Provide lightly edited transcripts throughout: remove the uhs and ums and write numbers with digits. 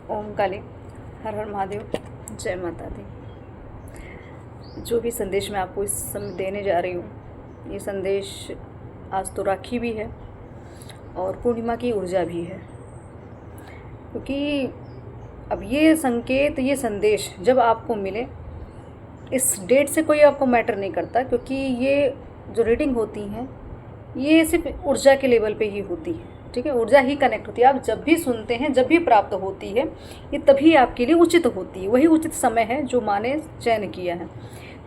ओम काली, हर हर महादेव, जय माता दी। जो भी संदेश मैं आपको इस समय देने जा रही हूँ, ये संदेश आज तो राखी भी है और पूर्णिमा की ऊर्जा भी है, क्योंकि अब ये संकेत, ये संदेश जब आपको मिले, इस डेट से कोई आपको मैटर नहीं करता, क्योंकि ये जो रीडिंग होती हैं ये सिर्फ ऊर्जा के लेवल पे ही होती है। ठीक है, ऊर्जा ही कनेक्ट होती है। आप जब भी सुनते हैं, जब भी प्राप्त होती है, ये तभी आपके लिए उचित होती है। वही उचित समय है जो माँ ने चयन किया है।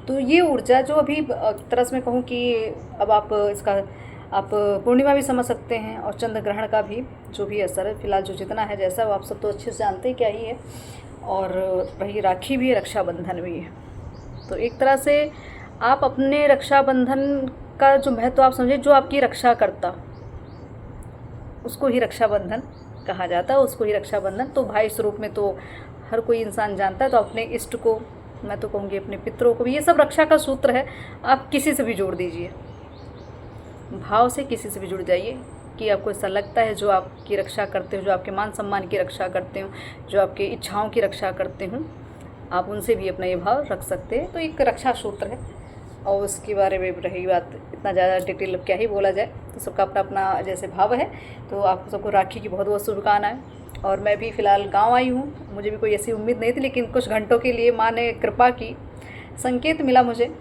तो ये ऊर्जा जो अभी तरह से मैं कहूँ कि अब आप इसका आप पूर्णिमा भी समझ सकते हैं और चंद्र ग्रहण का भी जो भी असर है, फिलहाल जो जितना है जैसा, वो आप सब तो अच्छे से जानते ही क्या ही है। और वही राखी भी है, रक्षाबंधन भी है। तो एक तरह से आप अपने रक्षाबंधन का जो महत्व आप समझे, जो आपकी रक्षा करता, उसको ही रक्षाबंधन कहा जाता है, उसको ही रक्षाबंधन। तो भाई स्वरूप में तो हर कोई इंसान जानता है। तो अपने इष्ट को, मैं तो कहूँगी अपने पितरों को भी, ये सब रक्षा का सूत्र है। आप किसी से भी जोड़ दीजिए, भाव से किसी से भी जुड़ जाइए कि आपको ऐसा लगता है जो आपकी रक्षा करते हो, जो आपके मान सम्मान की रक्षा करते हो, जो आपके इच्छाओं की रक्षा करते हो, आप उनसे भी अपना ये भाव रख सकते हैं। तो एक रक्षा सूत्र है। और उसके बारे में रही बात, इतना ज़्यादा डिटेल अब क्या ही बोला जाए। तो सबका अपना अपना जैसे भाव है। तो आपको सबको राखी की बहुत बहुत शुभकामनाएं। और मैं भी फ़िलहाल गांव आई हूँ, मुझे भी कोई ऐसी उम्मीद नहीं थी, लेकिन कुछ घंटों के लिए माँ ने कृपा की, संकेत मिला मुझे,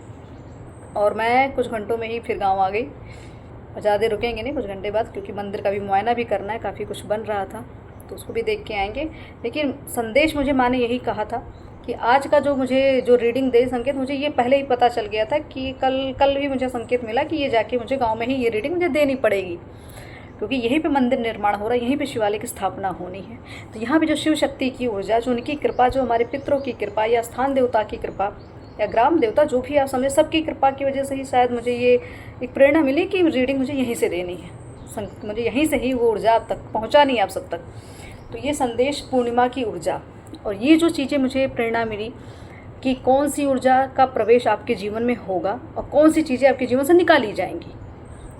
और मैं कुछ घंटों में ही फिर गाँव आ गई। और ज़्यादा देर रुकेंगे नहीं, कुछ घंटे बाद, क्योंकि मंदिर का भी मुआयना भी करना है, काफ़ी कुछ बन रहा था, तो उसको भी देख के आएंगे। लेकिन संदेश मुझे माँ ने यही कहा था कि आज का जो मुझे जो रीडिंग दे संकेत, मुझे ये पहले ही पता चल गया था कि कल भी मुझे संकेत मिला कि ये जाके मुझे गांव में ही ये रीडिंग मुझे देनी पड़ेगी, क्योंकि यहीं पे मंदिर निर्माण हो रहा है, यहीं पे शिवालय की स्थापना होनी है। तो यहाँ पे जो शिव शक्ति की ऊर्जा, जो उनकी कृपा, जो हमारे पितरों की कृपा, या स्थान देवता की कृपा, या ग्राम देवता, जो भी आप समझे, सबकी कृपा की वजह से ही शायद मुझे ये एक प्रेरणा मिली कि रीडिंग मुझे यहीं से देनी है, मुझे यहीं से ही वो ऊर्जा आप तक पहुँचानी है, आप सब तक। तो ये संदेश पूर्णिमा की ऊर्जा, और ये जो चीज़ें मुझे प्रेरणा मिली कि कौन सी ऊर्जा का प्रवेश आपके जीवन में होगा और कौन सी चीज़ें आपके जीवन से निकाली जाएंगी।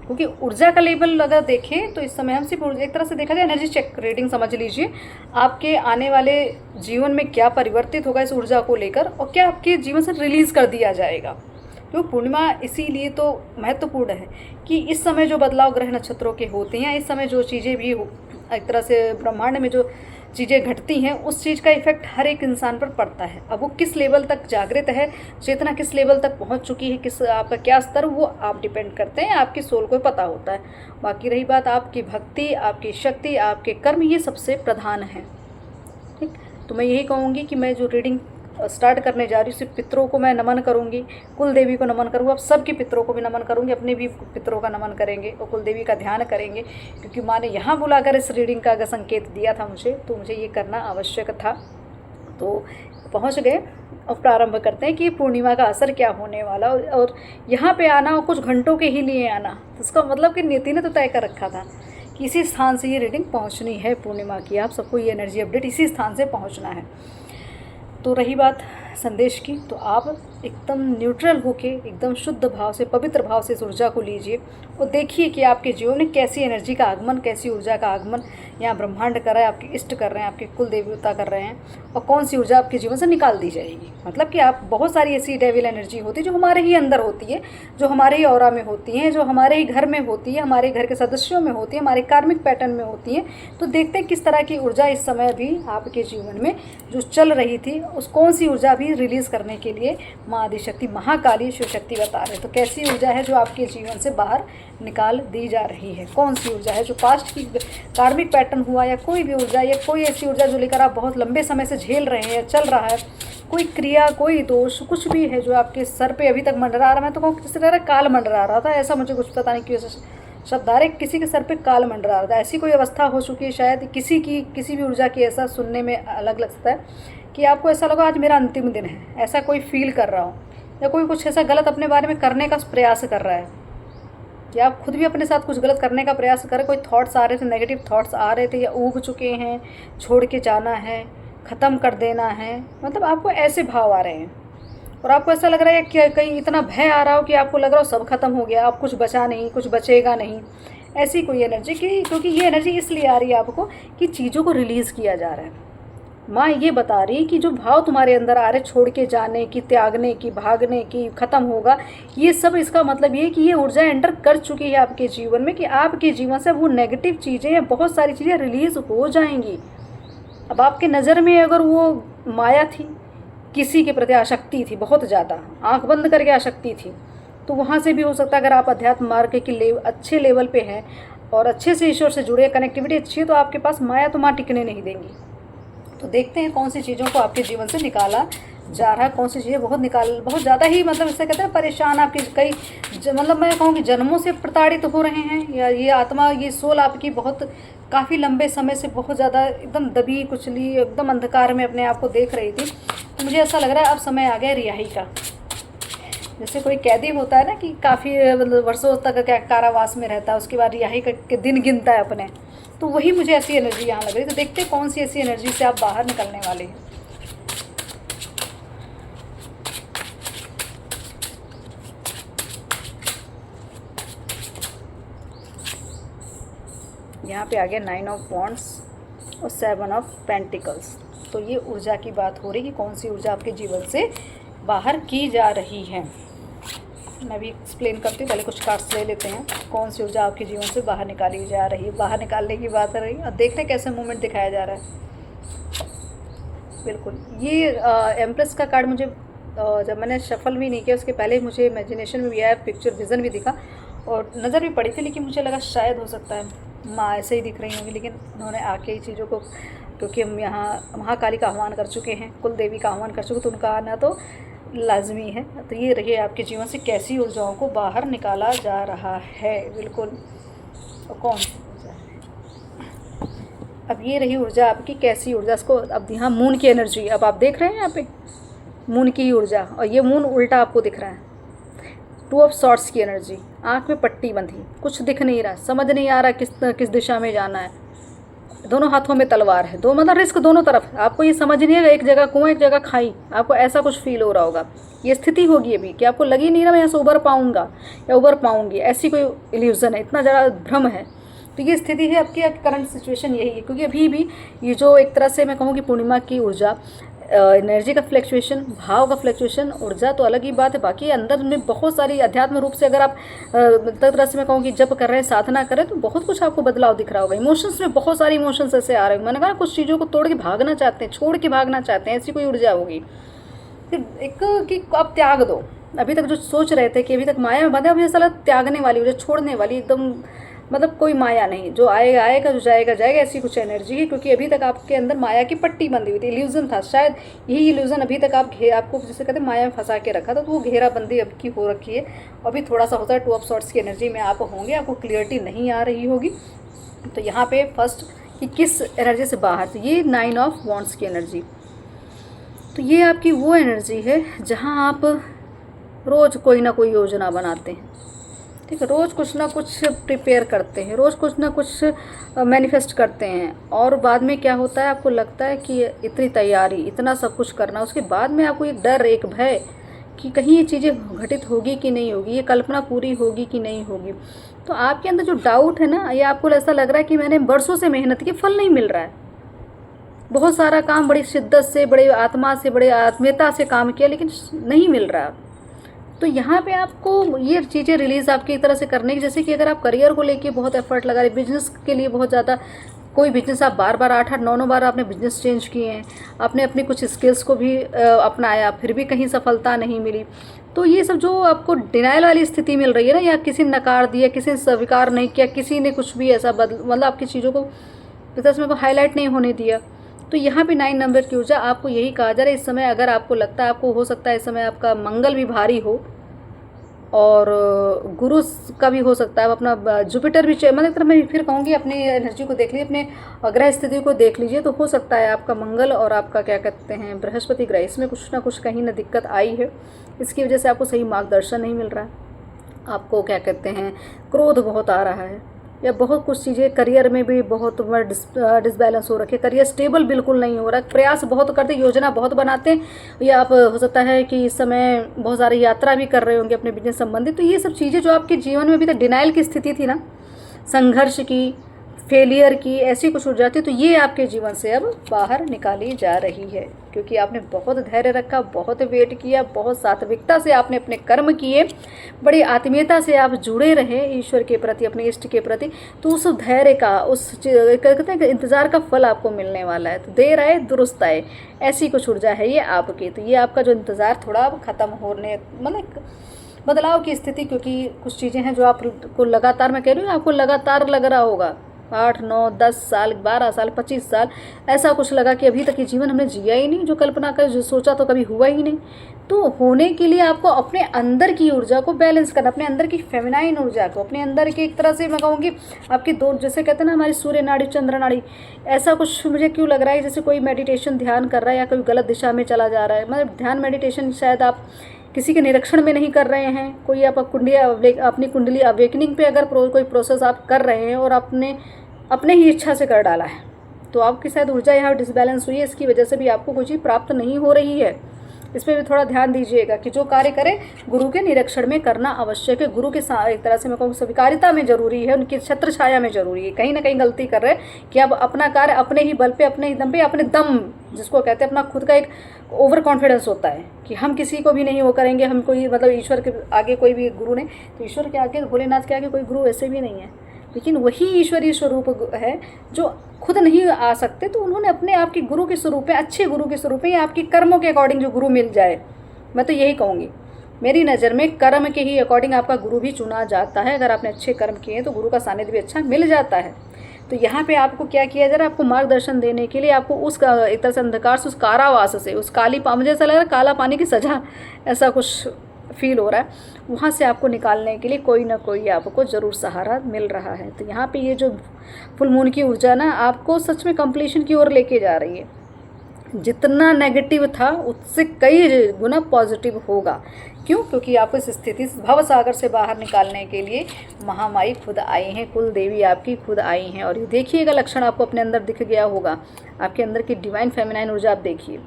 क्योंकि ऊर्जा का लेवल अगर देखें तो इस समय हम सिर्फ एक तरह से देखा जाए एनर्जी चेक रीडिंग समझ लीजिए, आपके आने वाले जीवन में क्या परिवर्तित होगा इस ऊर्जा को लेकर, और क्या आपके जीवन से रिलीज़ कर दिया जाएगा। तो पूर्णिमा इसीलिए तो महत्वपूर्ण है कि इस समय जो बदलाव ग्रह नक्षत्रों के होते हैं, इस समय जो चीज़ें भी एक तरह से ब्रह्मांड में जो चीज़ें घटती हैं, उस चीज़ का इफेक्ट हर एक इंसान पर पड़ता है। अब वो किस लेवल तक जागृत है, चेतना किस लेवल तक पहुंच चुकी है, किस आपका क्या स्तर, वो आप डिपेंड करते हैं, आपकी सोल को पता होता है। बाकी रही बात आपकी भक्ति, आपकी शक्ति, आपके कर्म, ये सबसे प्रधान है। ठीक, तो मैं यही कहूँगी कि मैं जो रीडिंग स्टार्ट करने जा रही हूँ, सिर्फ पितरों को मैं नमन करूँगी, कुल देवी को नमन करूँगी, अब सबके पितरों को भी नमन करूँगी, अपने भी पितरों का नमन करेंगे और कुल देवी का ध्यान करेंगे, क्योंकि माँ ने यहाँ बुलाकर इस रीडिंग का अगर संकेत दिया था मुझे, तो मुझे ये करना आवश्यक था। तो पहुँच गए और प्रारंभ करते हैं कि पूर्णिमा का असर क्या होने वाला। और यहाँ पे आना और कुछ घंटों के ही लिए आना, तो उसका मतलब कि नीति ने तो तय कर रखा था कि इसी स्थान से ये रीडिंग पहुँचनी है पूर्णिमा की, आप सबको ये एनर्जी अपडेट इसी स्थान से पहुँचना है। तो रही बात संदेश की, तो आप एकदम न्यूट्रल होके, एकदम शुद्ध भाव से, पवित्र भाव से इस ऊर्जा को लीजिए और देखिए कि आपके जीवन में कैसी एनर्जी का आगमन, कैसी ऊर्जा का आगमन यहाँ ब्रह्मांड कर रहा है, आपके इष्ट कर रहे हैं, आपके कुल देवता कर रहे हैं, और कौन सी ऊर्जा आपके जीवन से निकाल दी जाएगी। मतलब कि आप बहुत सारी ऐसी डेविल एनर्जी होती है जो हमारे ही अंदर होती है, जो हमारे ही ऑरा में होती हैं, जो हमारे ही घर में होती है, हमारे घर के सदस्यों में होती है, हमारे कार्मिक पैटर्न में होती है। तो देखते हैं किस तरह की ऊर्जा इस समय भी आपके जीवन में जो चल रही थी, उस कौन सी ऊर्जा भी रिलीज़ करने के लिए माँ आदिशक्ति महाकाली शिव शक्ति बता रहे। तो कैसी ऊर्जा है जो आपके जीवन से बाहर निकाल दी जा रही है, कौन सी ऊर्जा है जो पास्ट की कार्मिक पैटर्न हुआ, या कोई भी ऊर्जा, या कोई ऐसी ऊर्जा जो लेकर आप बहुत लंबे समय से झेल रहे हैं या चल रहा है, कोई क्रिया, कोई दोष, कुछ भी है जो आपके सर पे अभी तक मंडरा रहा। मैं तो कहूँ किस तरह काल मंडरा रहा था, ऐसा मुझे कुछ पता नहीं क्यों शब्द आ रहे, किसी के सर पे काल मंडरा रहा था, ऐसी कोई अवस्था हो चुकी है शायद किसी की, किसी भी ऊर्जा की। ऐसा सुनने में अलग लगता है कि आपको ऐसा लगा आज मेरा अंतिम दिन है, ऐसा कोई फील कर रहा हो, या कोई कुछ ऐसा गलत अपने बारे में करने का प्रयास कर रहा है, कि आप खुद भी अपने साथ कुछ गलत करने का प्रयास कर, कोई थॉट्स आ रहे थे, नेगेटिव थॉट्स आ रहे थे, या उग चुके हैं, छोड़ के जाना है, ख़त्म कर देना है, मतलब आपको ऐसे भाव आ रहे हैं। और आपको ऐसा लग रहा है कि कहीं इतना भय आ रहा हो कि आपको लग रहा हो सब खत्म हो गया, अब कुछ बचा नहीं, कुछ बचेगा नहीं, ऐसी कोई एनर्जी की। क्योंकि ये एनर्जी इसलिए आ रही है आपको कि चीज़ों को रिलीज़ किया जा रहा है। माँ ये बता रही कि जो भाव तुम्हारे अंदर आ रहे छोड़ के जाने की, त्यागने की, भागने की, ख़त्म होगा, ये सब इसका मतलब ये है कि ये ऊर्जा एंटर कर चुकी है आपके जीवन में, कि आपके जीवन से वो नेगेटिव चीज़ें या बहुत सारी चीज़ें रिलीज़ हो जाएंगी। अब आपके नज़र में अगर वो माया थी, किसी के प्रति आसक्ति थी बहुत ज़्यादा, आंख बंद करके आसक्ति थी, तो वहाँ से भी हो सकता है, अगर आप अध्यात्म मार्ग के अच्छे लेवल पे हैं और अच्छे से ईश्वर से जुड़े, कनेक्टिविटी अच्छी है, तो आपके पास माया तो माँ टिकने नहीं देंगी। तो देखते हैं कौन सी चीज़ों को आपके जीवन से निकाला जा रहा है, कौन सी चीज़ें बहुत ज़्यादा ही, मतलब इससे कहते हैं परेशान, आपकी कई मतलब मैं कहूँ कि जन्मों से प्रताड़ित हो रहे हैं, या ये आत्मा, ये सोल आपकी बहुत काफ़ी लंबे समय से बहुत ज़्यादा एकदम दबी कुचली, एकदम अंधकार में अपने आप को देख रही थी। तो मुझे ऐसा लग रहा है अब समय आ गया रिहाई का। जैसे कोई कैदी होता है ना कि काफ़ी मतलब वर्षों तक कारावास में रहता है, उसके बाद रिहाई के दिन गिनता है अपने, तो वही मुझे ऐसी एनर्जी यहाँ लग रही है। तो देखते हैं कौन सी ऐसी एनर्जी से आप बाहर निकलने वाले हैं। यहाँ पे आ गया 9 ऑफ वॉन्ड्स और 7 ऑफ पेंटिकल्स। तो ये ऊर्जा की बात हो रही है कि कौन सी ऊर्जा आपके जीवन से बाहर की जा रही है। मैं भी एक्सप्लेन करती हूँ, पहले कुछ कार्ड्स ले लेते हैं। कौन सी ऊर्जा आपके जीवन से बाहर निकाली जा रही है, बाहर निकालने की बात कर रही है, और देखते हैं कैसे मूवमेंट दिखाया जा रहा है। बिल्कुल, ये एम्प्रेस का कार्ड मुझे जब मैंने शफल भी नहीं किया उसके पहले मुझे इमेजिनेशन में भी आया, पिक्चर विज़न भी दिखा और नज़र भी पड़ी थी, लेकिन मुझे लगा शायद हो सकता है माँ ऐसे ही दिख रही होंगी, लेकिन उन्होंने आके ही चीज़ों को, क्योंकि हम यहाँ महाकाली का आह्वान कर चुके हैं, कुल देवी का आह्वान कर चुके, तो उनका आना तो लाजमी है। तो ये रही आपके जीवन से कैसी ऊर्जाओं को बाहर निकाला जा रहा है। बिल्कुल, और कौन सी ऊर्जा है, अब ये रही ऊर्जा आपकी, कैसी ऊर्जा, इसको अब यहाँ मून की एनर्जी, अब आप देख रहे हैं यहाँ पे मून की ऊर्जा, और ये मून उल्टा आपको दिख रहा है। 2 ऑफ सॉर्ड्स की एनर्जी, आँख में पट्टी बंधी, कुछ दिख नहीं रहा, समझ नहीं आ रहा किस दिशा में जाना है, दोनों हाथों में तलवार है, दो मतलब रिस्क दोनों तरफ, आपको ये समझ नहीं है, एक जगह कुआं एक जगह खाई, आपको ऐसा कुछ फील हो रहा होगा। ये स्थिति होगी अभी कि आपको लग ही नहीं रहा मैं यहाँ से उबर पाऊँगा या उबर पाऊँगी, ऐसी कोई इल्यूज़न है, इतना ज़्यादा भ्रम है। तो ये स्थिति है आपकी, करंट सिचुएशन यही है, क्योंकि अभी भी ये जो एक तरह से मैं कहूँ कि पूर्णिमा की ऊर्जा, एनर्जी का फ्लक्चुएशन, भाव का फ्लक्चुएशन, ऊर्जा तो अलग ही बात है, बाकी अंदर में बहुत सारी अध्यात्म रूप से अगर आप तरह से मैं कहूँ कि जप कर रहे हैं, साधना कर रहे हैं, तो बहुत कुछ आपको बदलाव दिख रहा होगा। इमोशंस में बहुत सारे इमोशंस ऐसे आ रहे हैं, मैंने कहा कुछ चीज़ों को तोड़ के भागना चाहते हैं, छोड़ के भागना चाहते हैं, ऐसी कोई ऊर्जा होगी। फिर एक कि आप त्याग दो, अभी तक जो सोच रहे थे कि अभी तक माया में बंधे, अभी ऐसा त्यागने वाली ऊर्जा, छोड़ने वाली, एकदम मतलब कोई माया नहीं, जो आएगा आएगा, जो जाएगा जाएगा, ऐसी कुछ एनर्जी है। क्योंकि अभी तक आपके अंदर माया की पट्टी बंधी हुई थी, इल्यूजन था, शायद यही इल्यूजन अभी तक आपको जैसे कहते हैं माया में फंसा के रखा था, तो वो घेराबंदी अब की हो रखी है। अभी थोड़ा सा होता है 2 ऑफ सॉर्ड्स की एनर्जी में आप होंगे, आपको क्लियरिटी नहीं आ रही होगी। तो यहाँ पे फर्स्ट कि किस एनर्जी से बाहर, तो ये 9 ऑफ वॉन्ड्स की एनर्जी, तो ये आपकी वो एनर्जी है जहाँ आप रोज़ कोई ना कोई योजना बनाते हैं, ठीक है, रोज़ कुछ ना कुछ प्रिपेयर करते हैं, रोज़ कुछ ना कुछ मैनिफेस्ट करते हैं, और बाद में क्या होता है, आपको लगता है कि इतनी तैयारी, इतना सब कुछ करना, उसके बाद में आपको एक डर, एक भय कि कहीं ये चीज़ें घटित होगी कि नहीं होगी, ये कल्पना पूरी होगी कि नहीं होगी। तो आपके अंदर जो डाउट है ना, ये आपको ऐसा लग रहा है कि मैंने बरसों से मेहनत की, फल नहीं मिल रहा है, बहुत सारा काम बड़ी शिद्दत से, बड़े आत्मा से, बड़े आत्मीयता से काम किया, लेकिन नहीं मिल रहा। तो यहाँ पे आपको ये चीज़ें रिलीज़ आपकी तरह से करने की, जैसे कि अगर आप करियर को लेके बहुत एफर्ट लगा रहे, बिजनेस के लिए बहुत ज़्यादा, कोई बिजनेस आप बार बार 8-8 9-9 बार आपने बिजनेस चेंज किए हैं, आपने अपनी कुछ स्किल्स को भी अपनाया, फिर भी कहीं सफलता नहीं मिली, तो ये सब जो आपको डिनाइल वाली स्थिति मिल रही है ना, या किसी ने नकार दिया, किसी ने स्वीकार नहीं किया, किसी ने कुछ भी ऐसा मतलब आपकी चीज़ों को बिजनेस में को हाईलाइट नहीं होने दिया, तो यहाँ पे 9 नंबर की ऊर्जा आपको यही कहा जा रहा है। इस समय अगर आपको लगता है, आपको हो सकता है इस समय आपका मंगल भी भारी हो, और गुरु का भी हो सकता है, अपना जुपिटर भी, मतलब मैं फिर कहूँगी अपनी एनर्जी को देख लीजिए, अपने ग्रह स्थिति को देख लीजिए, तो हो सकता है आपका मंगल और आपका क्या कहते हैं बृहस्पति ग्रह, इसमें कुछ ना कुछ कहीं ना दिक्कत आई है, इसकी वजह से आपको सही मार्गदर्शन नहीं मिल रहा है, आपको क्या कहते हैं क्रोध बहुत आ रहा है, या बहुत कुछ चीज़ें करियर में भी बहुत डिसबैलेंस हो रखे, करियर स्टेबल बिल्कुल नहीं हो रहा, प्रयास बहुत करते, योजना बहुत बनाते हैं, या आप हो सकता है कि इस समय बहुत सारी यात्रा भी कर रहे होंगे अपने बिजनेस संबंधित। तो ये सब चीज़ें जो आपके जीवन में अभी तक डिनाइल की स्थिति थी ना, संघर्ष की, फेलियर की, ऐसी कुछ ऊर्जा थी, तो ये आपके जीवन से अब बाहर निकाली जा रही है, क्योंकि आपने बहुत धैर्य रखा, बहुत वेट किया, बहुत सात्विकता से आपने अपने कर्म किए, बड़ी आत्मीयता से आप जुड़े रहे ईश्वर के प्रति, अपने इष्ट के प्रति। तो उस धैर्य का, उस कहते हैं कि इंतज़ार का फल आपको मिलने वाला है। तो देर आए दुरुस्त आए, ऐसी कुछ ऊर्जा है ये आपकी। तो ये आपका जो इंतज़ार थोड़ा अब ख़त्म होने, मतलब बदलाव की स्थिति, क्योंकि कुछ चीज़ें हैं जो आपको लगातार, मैं कह रही हूँ आपको लगातार लग रहा होगा 8, 9, 10 साल, 12 साल, 25 साल, ऐसा कुछ लगा कि अभी तक ये जीवन हमने जिया ही नहीं, जो कल्पना कर, जो सोचा तो कभी हुआ ही नहीं। तो होने के लिए आपको अपने अंदर की ऊर्जा को बैलेंस करना, अपने अंदर की फेमिनाइन ऊर्जा को, अपने अंदर की एक तरह से मैं कहूँगी आपकी दो, जैसे कहते हैं ना हमारी सूर्य नाड़ी चंद्र नाड़ी, ऐसा कुछ मुझे क्यों लग रहा है जैसे कोई मेडिटेशन ध्यान कर रहा है या कोई गलत दिशा में चला जा रहा है। मतलब ध्यान मेडिटेशन शायद आप किसी के निरीक्षण में नहीं कर रहे हैं, कोई आप अपनी कुंडली अवेकनिंग पे अगर कोई प्रोसेस आप कर रहे हैं और अपने ही इच्छा से कर डाला है, तो आपकी शायद ऊर्जा यहाँ डिसबैलेंस हुई है, इसकी वजह से भी आपको कोई चीज़ प्राप्त नहीं हो रही है। इस पर भी थोड़ा ध्यान दीजिएगा कि जो कार्य करें गुरु के निरीक्षण में करना आवश्यक है, गुरु के एक तरह से मैं कहूँ स्वीकारिता में जरूरी है, उनकी छत्र छाया में जरूरी है। कहीं ना कहीं गलती कर रहे हैं कि आप अपना कार्य अपने ही बल पे, अपने ही दम पे, अपने दम, जिसको कहते हैं अपना खुद का एक ओवर कॉन्फिडेंस होता है कि हम किसी को भी नहीं वो करेंगे, हम कोई मतलब ईश्वर के आगे कोई भी गुरु नहीं, तो ईश्वर के आगे, भोलेनाथ के आगे कोई गुरु ऐसे भी नहीं है, लेकिन वही ईश्वरीय स्वरूप है जो खुद नहीं आ सकते, तो उन्होंने अपने आप के गुरु के स्वरूप में, अच्छे गुरु के स्वरूप में, या आपकी कर्मों के अकॉर्डिंग जो गुरु मिल जाए, मैं तो यही कहूँगी, मेरी नज़र में कर्म के ही अकॉर्डिंग आपका गुरु भी चुना जाता है। अगर आपने अच्छे कर्म किए तो गुरु का सानिध्य भी अच्छा मिल जाता है। तो यहाँ पे आपको क्या किया जा रहा है, आपको मार्गदर्शन देने के लिए आपको उस एक तरह से अंधकार से, उस कारावास से, उस काली मुझे ऐसा लग रहा है काला पानी की सजा, ऐसा कुछ फील हो रहा है, वहाँ से आपको निकालने के लिए कोई ना कोई आपको ज़रूर सहारा मिल रहा है। तो यहाँ पे ये जो फुल मून की ऊर्जा ना आपको सच में कंप्लीशन की ओर लेके जा रही है। जितना नेगेटिव था उससे कई गुना पॉजिटिव होगा। क्यों? क्योंकि आपको इस स्थिति भव सागर से बाहर निकालने के लिए महामाई खुद आई हैं, कुल देवी आपकी खुद आई हैं। और ये देखिएगा लक्षण आपको अपने अंदर दिख गया होगा, आपके अंदर की डिवाइन फेमिनाइन ऊर्जा आप देखिए।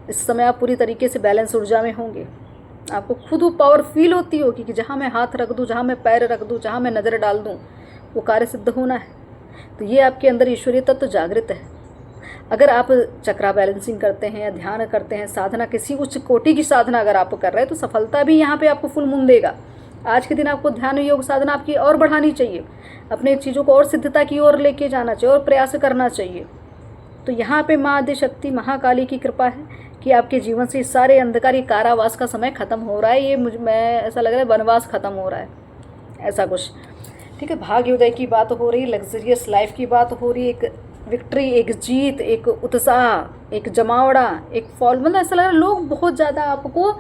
इस समय आप पूरी तरीके से बैलेंस ऊर्जा में होंगे, आपको खुद वो पावर फील होती होगी कि जहाँ मैं हाथ रख दूँ, जहाँ मैं पैर रख दूँ, जहाँ मैं नज़र डाल दूँ, वो कार्य सिद्ध होना है। तो ये आपके अंदर ईश्वरीय तत्व जागृत है। अगर आप चक्रा बैलेंसिंग करते हैं या ध्यान करते हैं, साधना किसी उच्च कोटि की साधना अगर आप कर रहे हैं, तो सफलता भी यहाँ पे आपको फुल मून देगा। आज के दिन आपको ध्यान योग साधना आपकी और बढ़ानी चाहिए, अपने चीज़ों को और सिद्धता की ओर लेके जाना चाहिए और प्रयास करना चाहिए। तो यहाँ पे माँ आदि शक्ति महाकाली की कृपा है कि आपके जीवन से सारे अंधकार, ये कारावास का समय ख़त्म हो रहा है। ये मैं ऐसा लग रहा है वनवास ख़त्म हो रहा है, ऐसा कुछ। ठीक है, भाग्योदय की बात हो रही है, लग्जरियस लाइफ की बात हो रही है, एक विक्ट्री, एक जीत, एक उत्साह, एक जमावड़ा, एक फॉल। मतलब ऐसा लग रहा है लोग बहुत ज़्यादा आपको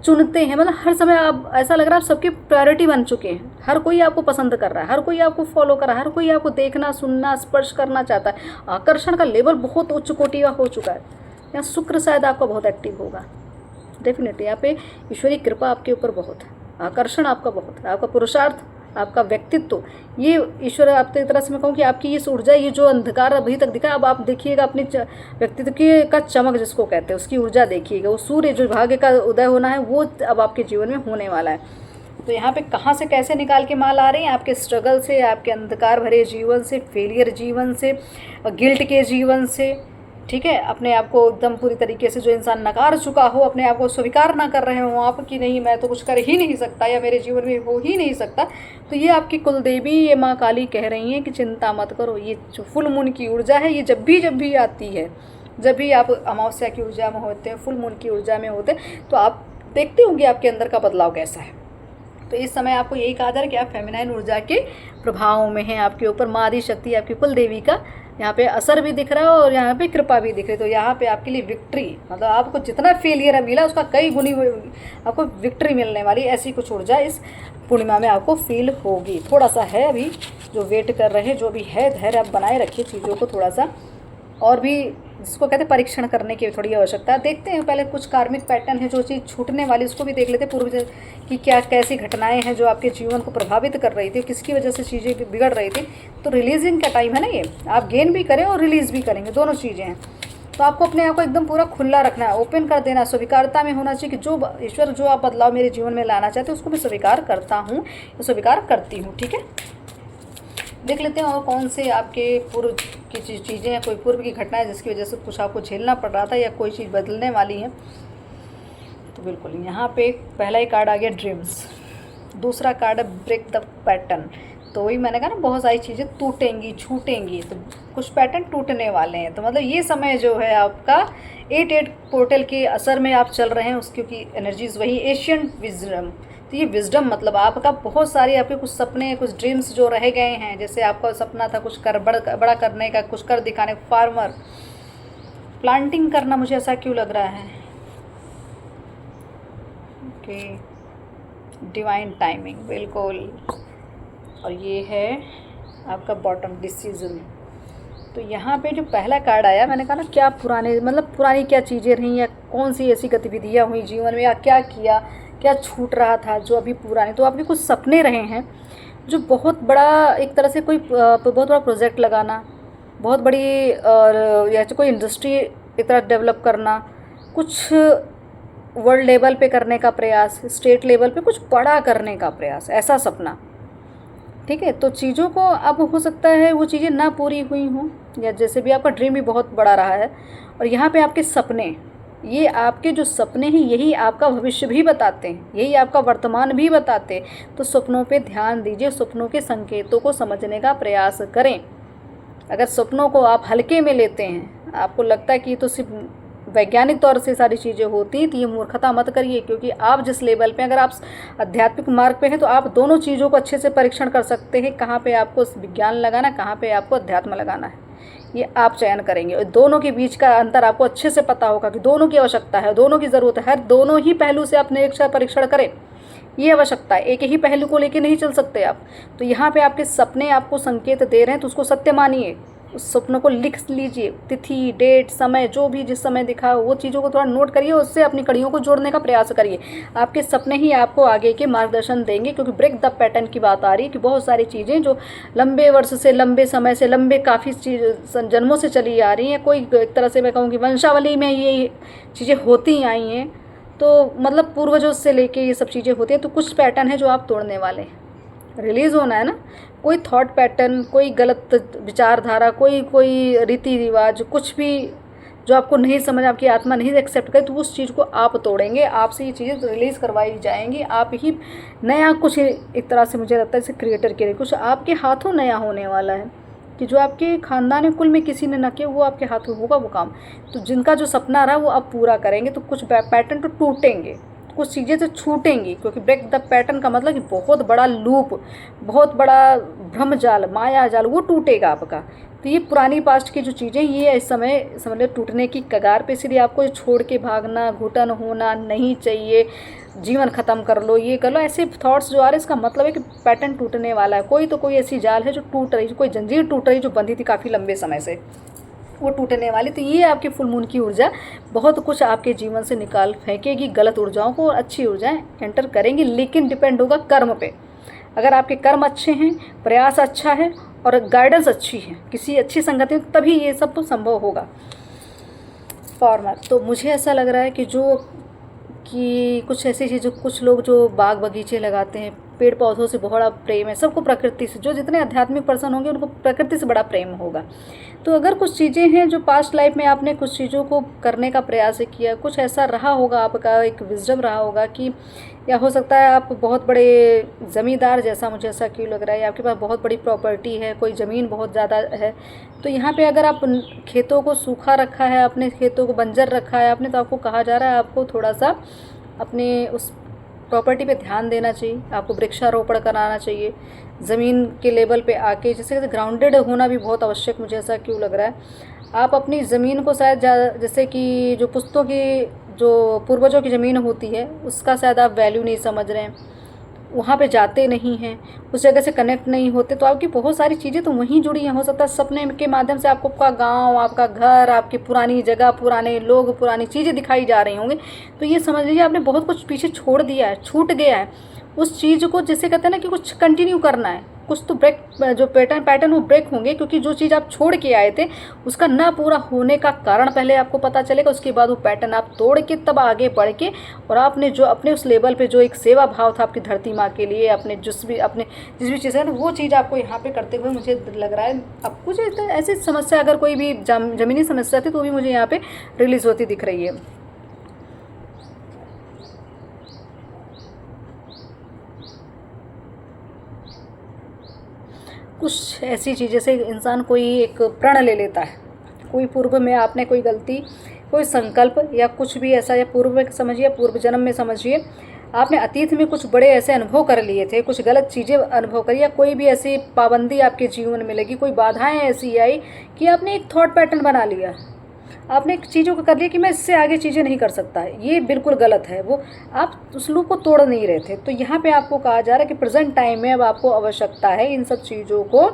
चुनते हैं, मतलब हर समय आप, ऐसा लग रहा है आप सबकी प्रायोरिटी बन चुके हैं। हर कोई आपको पसंद कर रहा है, हर कोई आपको फॉलो कर रहा है, हर कोई आपको देखना, सुनना, स्पर्श करना चाहता है। आकर्षण का लेवल बहुत उच्च कोटि का हो चुका है। यहाँ शुक्र शायद आपका बहुत एक्टिव होगा, डेफिनेटली। यहाँ पे ईश्वरीय कृपा आपके ऊपर बहुत है, आकर्षण आपका बहुत है, आपका पुरुषार्थ, आपका व्यक्तित्व, ये ईश्वर आप एक तरह से मैं कहूँ कि आपकी ये ऊर्जा, ये जो अंधकार अभी तक दिखा, अब आप देखिएगा अपने व्यक्तित्व की का चमक जिसको कहते हैं, उसकी ऊर्जा देखिएगा। वो सूर्य जो भाग्य का उदय होना है वो अब आपके जीवन में होने वाला है। तो यहाँ पे कहाँ से कैसे निकाल के माल आ रही हैं, आपके स्ट्रगल से, आपके अंधकार भरे जीवन से, फेलियर जीवन से, गिल्ट के जीवन से। ठीक है, अपने आप को एकदम पूरी तरीके से जो इंसान नकार चुका हो, अपने आप को स्वीकार ना कर रहे हो आप कि नहीं मैं तो कुछ कर ही नहीं सकता या मेरे जीवन में हो ही नहीं सकता, तो ये आपकी कुलदेवी, ये माँ काली कह रही हैं कि चिंता मत करो। ये जो फुल मून की ऊर्जा है, ये जब भी आती है, जब भी आप अमावस्या की ऊर्जा में होते हैं, फुल मून की ऊर्जा में होते हैं, तो आप देखते होंगे आपके अंदर का बदलाव कैसा है। तो इस समय आपको यही कहा जा रहा है कि आप फेमिनाइन ऊर्जा के प्रभाव में हैं, आपके ऊपर माँ आदि शक्ति, आपकी कुल देवी का यहाँ पे असर भी दिख रहा है और यहाँ पे कृपा भी दिख रही है। तो यहाँ पे आपके लिए विक्ट्री, मतलब आपको जितना फेलियर मिला उसका कई गुनी आपको विक्ट्री मिलने वाली, ऐसी कुछ ऊर्जा इस पूर्णिमा में आपको फील होगी। थोड़ा सा है अभी जो वेट कर रहे हैं, जो भी है धैर्य आप बनाए रखिए, चीज़ों को थोड़ा सा और भी जिसको कहते हैं परीक्षण करने की थोड़ी आवश्यकता है। देखते हैं पहले कुछ कार्मिक पैटर्न है, जो चीज़ छूटने वाली उसको भी देख लेते हैं, पूर्व की क्या कैसी घटनाएं हैं जो आपके जीवन को प्रभावित कर रही थी, किसकी वजह से चीज़ें बिगड़ रही थी। तो रिलीजिंग का टाइम है ना ये, आप गेन भी करें और रिलीज़ भी करेंगे, दोनों चीज़ें हैं। तो आपको अपने आप को एकदम पूरा खुला रखना है, ओपन कर देना, स्वीकारता में होना चाहिए कि जो ईश्वर जो आप बदलाव मेरे जीवन में लाना चाहते हैं उसको मैं स्वीकार करता हूँ, स्वीकार करती हूँ। ठीक है, देख लेते हैं और कौन से आपके पूर्व की चीज़ें हैं, कोई पूर्व की घटना है जिसकी वजह से कुछ आपको झेलना पड़ रहा था या कोई चीज़ बदलने वाली है। तो बिल्कुल यहाँ पे पहला ही कार्ड आ गया ड्रीम्स, दूसरा कार्ड है ब्रेक द पैटर्न। तो वही मैंने कहा ना, बहुत सारी चीज़ें टूटेंगी छूटेंगी, तो कुछ पैटर्न टूटने वाले हैं। तो मतलब ये समय जो है आपका 8-8 पोर्टल के असर में आप चल रहे हैं, उसकी की एनर्जीज वही एशियन विजडम। तो ये विजडम मतलब आपका बहुत सारे आपके कुछ सपने, कुछ ड्रीम्स जो रह गए हैं, जैसे आपका सपना था कुछ बड़ा करने का, कुछ कर दिखाने, फार्मर प्लांटिंग करना, मुझे ऐसा क्यों लग रहा है। ओके, डिवाइन टाइमिंग, बिल्कुल। और ये है आपका बॉटम, डिसीजन। तो यहाँ पे जो पहला कार्ड आया, मैंने कहा ना क्या पुराने मतलब पुरानी क्या चीज़ें रहीं या कौन सी ऐसी गतिविधियाँ हुई जीवन में, या क्या किया, क्या छूट रहा था जो अभी पुराने। तो आपके कुछ सपने रहे हैं जो बहुत बड़ा, एक तरह से कोई बहुत बड़ा प्रोजेक्ट लगाना, बहुत बड़ी, और या कोई इंडस्ट्री एक तरह डेवलप करना, कुछ वर्ल्ड लेवल पे करने का प्रयास, स्टेट लेवल पे कुछ बड़ा करने का प्रयास, ऐसा सपना। ठीक है, तो चीज़ों को अब हो सकता है वो चीज़ें ना पूरी हुई हों, या जैसे भी आपका ड्रीम भी बहुत बड़ा रहा है। और यहाँ पे आपके सपने, ये आपके जो सपने हैं यही आपका भविष्य भी बताते हैं, यही आपका वर्तमान भी बताते हैं। तो सपनों पे ध्यान दीजिए, सपनों के संकेतों को समझने का प्रयास करें। अगर सपनों को आप हल्के में लेते हैं, आपको लगता है कि ये तो सिर्फ वैज्ञानिक तौर से सारी चीज़ें होती हैं, तो ये मूर्खता मत करिए। क्योंकि आप जिस लेवल पे, अगर आप आध्यात्मिक मार्ग पे हैं, तो आप दोनों चीज़ों को अच्छे से परीक्षण कर सकते हैं, कहाँ पे आपको विज्ञान लगाना, कहाँ पे आपको अध्यात्म लगाना है, ये आप चयन करेंगे। और दोनों के बीच का अंतर आपको अच्छे से पता होगा कि दोनों की आवश्यकता है, दोनों की ज़रूरत है, हर दोनों ही पहलू से आप निरीक्षण परीक्षण करें, ये आवश्यकता है। एक ही पहलू को लेके नहीं चल सकते आप। तो यहाँ पे आपके सपने आपको संकेत दे रहे हैं, तो उसको सत्य मानिए, उस सपनों को लिख लीजिए, तिथि, डेट, समय, जो भी जिस समय दिखा वो चीज़ों को थोड़ा नोट करिए, उससे अपनी कड़ियों को जोड़ने का प्रयास करिए। आपके सपने ही आपको आगे के मार्गदर्शन देंगे। क्योंकि ब्रेक द पैटर्न की बात आ रही है कि बहुत सारी चीज़ें जो लंबे वर्ष से, लंबे समय से, लंबे काफ़ी जन्मों से चली आ रही हैं, कोई एक तरह से मैं कहूँ कि वंशावली में ये चीज़ें होती आई हैं, तो मतलब पूर्वजों से लेके ये सब चीज़ें होती हैं। तो कुछ पैटर्न है जो आप तोड़ने वाले हैं, रिलीज़ होना है ना। कोई थॉट पैटर्न, कोई गलत विचारधारा, कोई रीति रिवाज, कुछ भी जो आपको नहीं समझ, आपकी आत्मा नहीं एक्सेप्ट करे, तो उस चीज़ को आप तोड़ेंगे, आपसे ये चीज़ें रिलीज़ करवाई जाएंगी। आप ही नया कुछ एक तरह से मुझे लगता है इसे क्रिएटर के लिए कुछ आपके हाथों नया होने वाला है, कि जो आपके खानदान कुल में किसी ने न किया वो आपके हाथों होगा वो काम। तो जिनका जो सपना रहा वो आप पूरा करेंगे। तो कुछ पैटर्न तो टूटेंगे, कुछ चीज़ें तो छूटेंगी। क्योंकि ब्रेक द पैटर्न का मतलब कि बहुत बड़ा लूप, बहुत बड़ा भ्रमजाल, माया जाल, वो टूटेगा आपका। तो ये पुरानी पास्ट की जो चीज़ें, ये इस समय समझ लो टूटने की कगार पे। इसलिए आपको छोड़ के भागना, घुटन होना नहीं चाहिए, जीवन ख़त्म कर लो, ये कर लो, ऐसे थॉट्स जो आ रहे हैं, इसका मतलब है कि पैटर्न टूटने वाला है। कोई तो कोई ऐसी जाल है जो टूट रही, कोई जंजीर टूट रही जो बंधी थी काफ़ी लंबे समय से, वो टूटने वाली। तो ये आपकी फुल मून की ऊर्जा बहुत कुछ आपके जीवन से निकाल फेंकेगी, गलत ऊर्जाओं को, और अच्छी ऊर्जाएं एंटर करेंगी। लेकिन डिपेंड होगा कर्म पे। अगर आपके कर्म अच्छे हैं, प्रयास अच्छा है और गाइडेंस अच्छी है, किसी अच्छी संगति में, तभी ये सब तो संभव होगा। फॉर्मर, तो मुझे ऐसा लग रहा है कि कुछ ऐसी चीज़, कुछ लोग जो बाग बगीचे लगाते हैं, पेड़ पौधों से बहुत बड़ा प्रेम है सबको, प्रकृति से, जो जितने आध्यात्मिक पर्सन होंगे उनको प्रकृति से बड़ा प्रेम होगा। तो अगर कुछ चीज़ें हैं जो पास्ट लाइफ में आपने कुछ चीज़ों को करने का प्रयास किया, कुछ ऐसा रहा होगा, आपका एक विजडम रहा होगा कि, या हो सकता है आप बहुत बड़े ज़मींदार जैसा, मुझे ऐसा क्यों लग रहा है, आपके पास बहुत बड़ी प्रॉपर्टी है, कोई ज़मीन बहुत ज़्यादा है। तो यहाँ पे अगर आप खेतों को सूखा रखा है, अपने खेतों को बंजर रखा है आपने, तो आपको कहा जा रहा है आपको थोड़ा सा अपने उस प्रॉपर्टी पे ध्यान देना चाहिए, आपको वृक्षारोपण कराना चाहिए, ज़मीन के लेवल पे आके, जैसे ग्राउंडेड होना भी बहुत आवश्यक, मुझे ऐसा क्यों लग रहा है। आप अपनी ज़मीन को शायद जैसे कि जो पुश्तों की, जो पूर्वजों की ज़मीन होती है, उसका शायद आप वैल्यू नहीं समझ रहे हैं, वहाँ पे जाते नहीं हैं, उस जगह से कनेक्ट नहीं होते, तो आपकी बहुत सारी चीज़ें तो वहीं जुड़ी हैं। हो सकता है सपने के माध्यम से आपको आपका गांव, आपका घर, आपकी पुरानी जगह, पुराने लोग, पुरानी चीज़ें दिखाई जा रही होंगी। तो ये समझ लीजिए आपने बहुत कुछ पीछे छोड़ दिया है, छूट गया है, उस चीज़ को जिसे कहते हैं ना कि कुछ कंटिन्यू करना है, कुछ तो ब्रेक, जो पैटर्न वो ब्रेक होंगे, क्योंकि जो चीज़ आप छोड़ के आए थे उसका ना पूरा होने का कारण पहले आपको पता चलेगा, उसके बाद वो पैटर्न आप तोड़ के तब आगे बढ़ के, और आपने जो अपने उस लेवल पे जो एक सेवा भाव था आपकी धरती माँ के लिए, अपने जिस भी चीज़ है ना, वो चीज़ आपको यहाँ पे करते हुए मुझे लग रहा है। अब कुछ ऐसी समस्या, अगर कोई भी ज़मीनी समस्या थी तो भी मुझे यहाँ पे रिलीज़ होती दिख रही है। कुछ ऐसी चीज़ जैसे इंसान कोई एक प्रण ले लेता है, कोई पूर्व में आपने कोई गलती, कोई संकल्प या कुछ भी ऐसा, या पूर्व में समझिए, पूर्व जन्म में समझिए, आपने अतीत में कुछ बड़े ऐसे अनुभव कर लिए थे, कुछ गलत चीज़ें अनुभव करी, या कोई भी ऐसी पाबंदी आपके जीवन में लगी, कोई बाधाएं ऐसी आई कि आपने एक थॉट पैटर्न बना लिया, आपने एक चीज़ों को कर लिया कि मैं इससे आगे चीज़ें नहीं कर सकता, ये बिल्कुल गलत है, वो आप उस लूप को तोड़ नहीं रहे थे। तो यहाँ पे आपको कहा जा रहा है कि प्रेजेंट टाइम में अब आपको आवश्यकता है इन सब चीज़ों को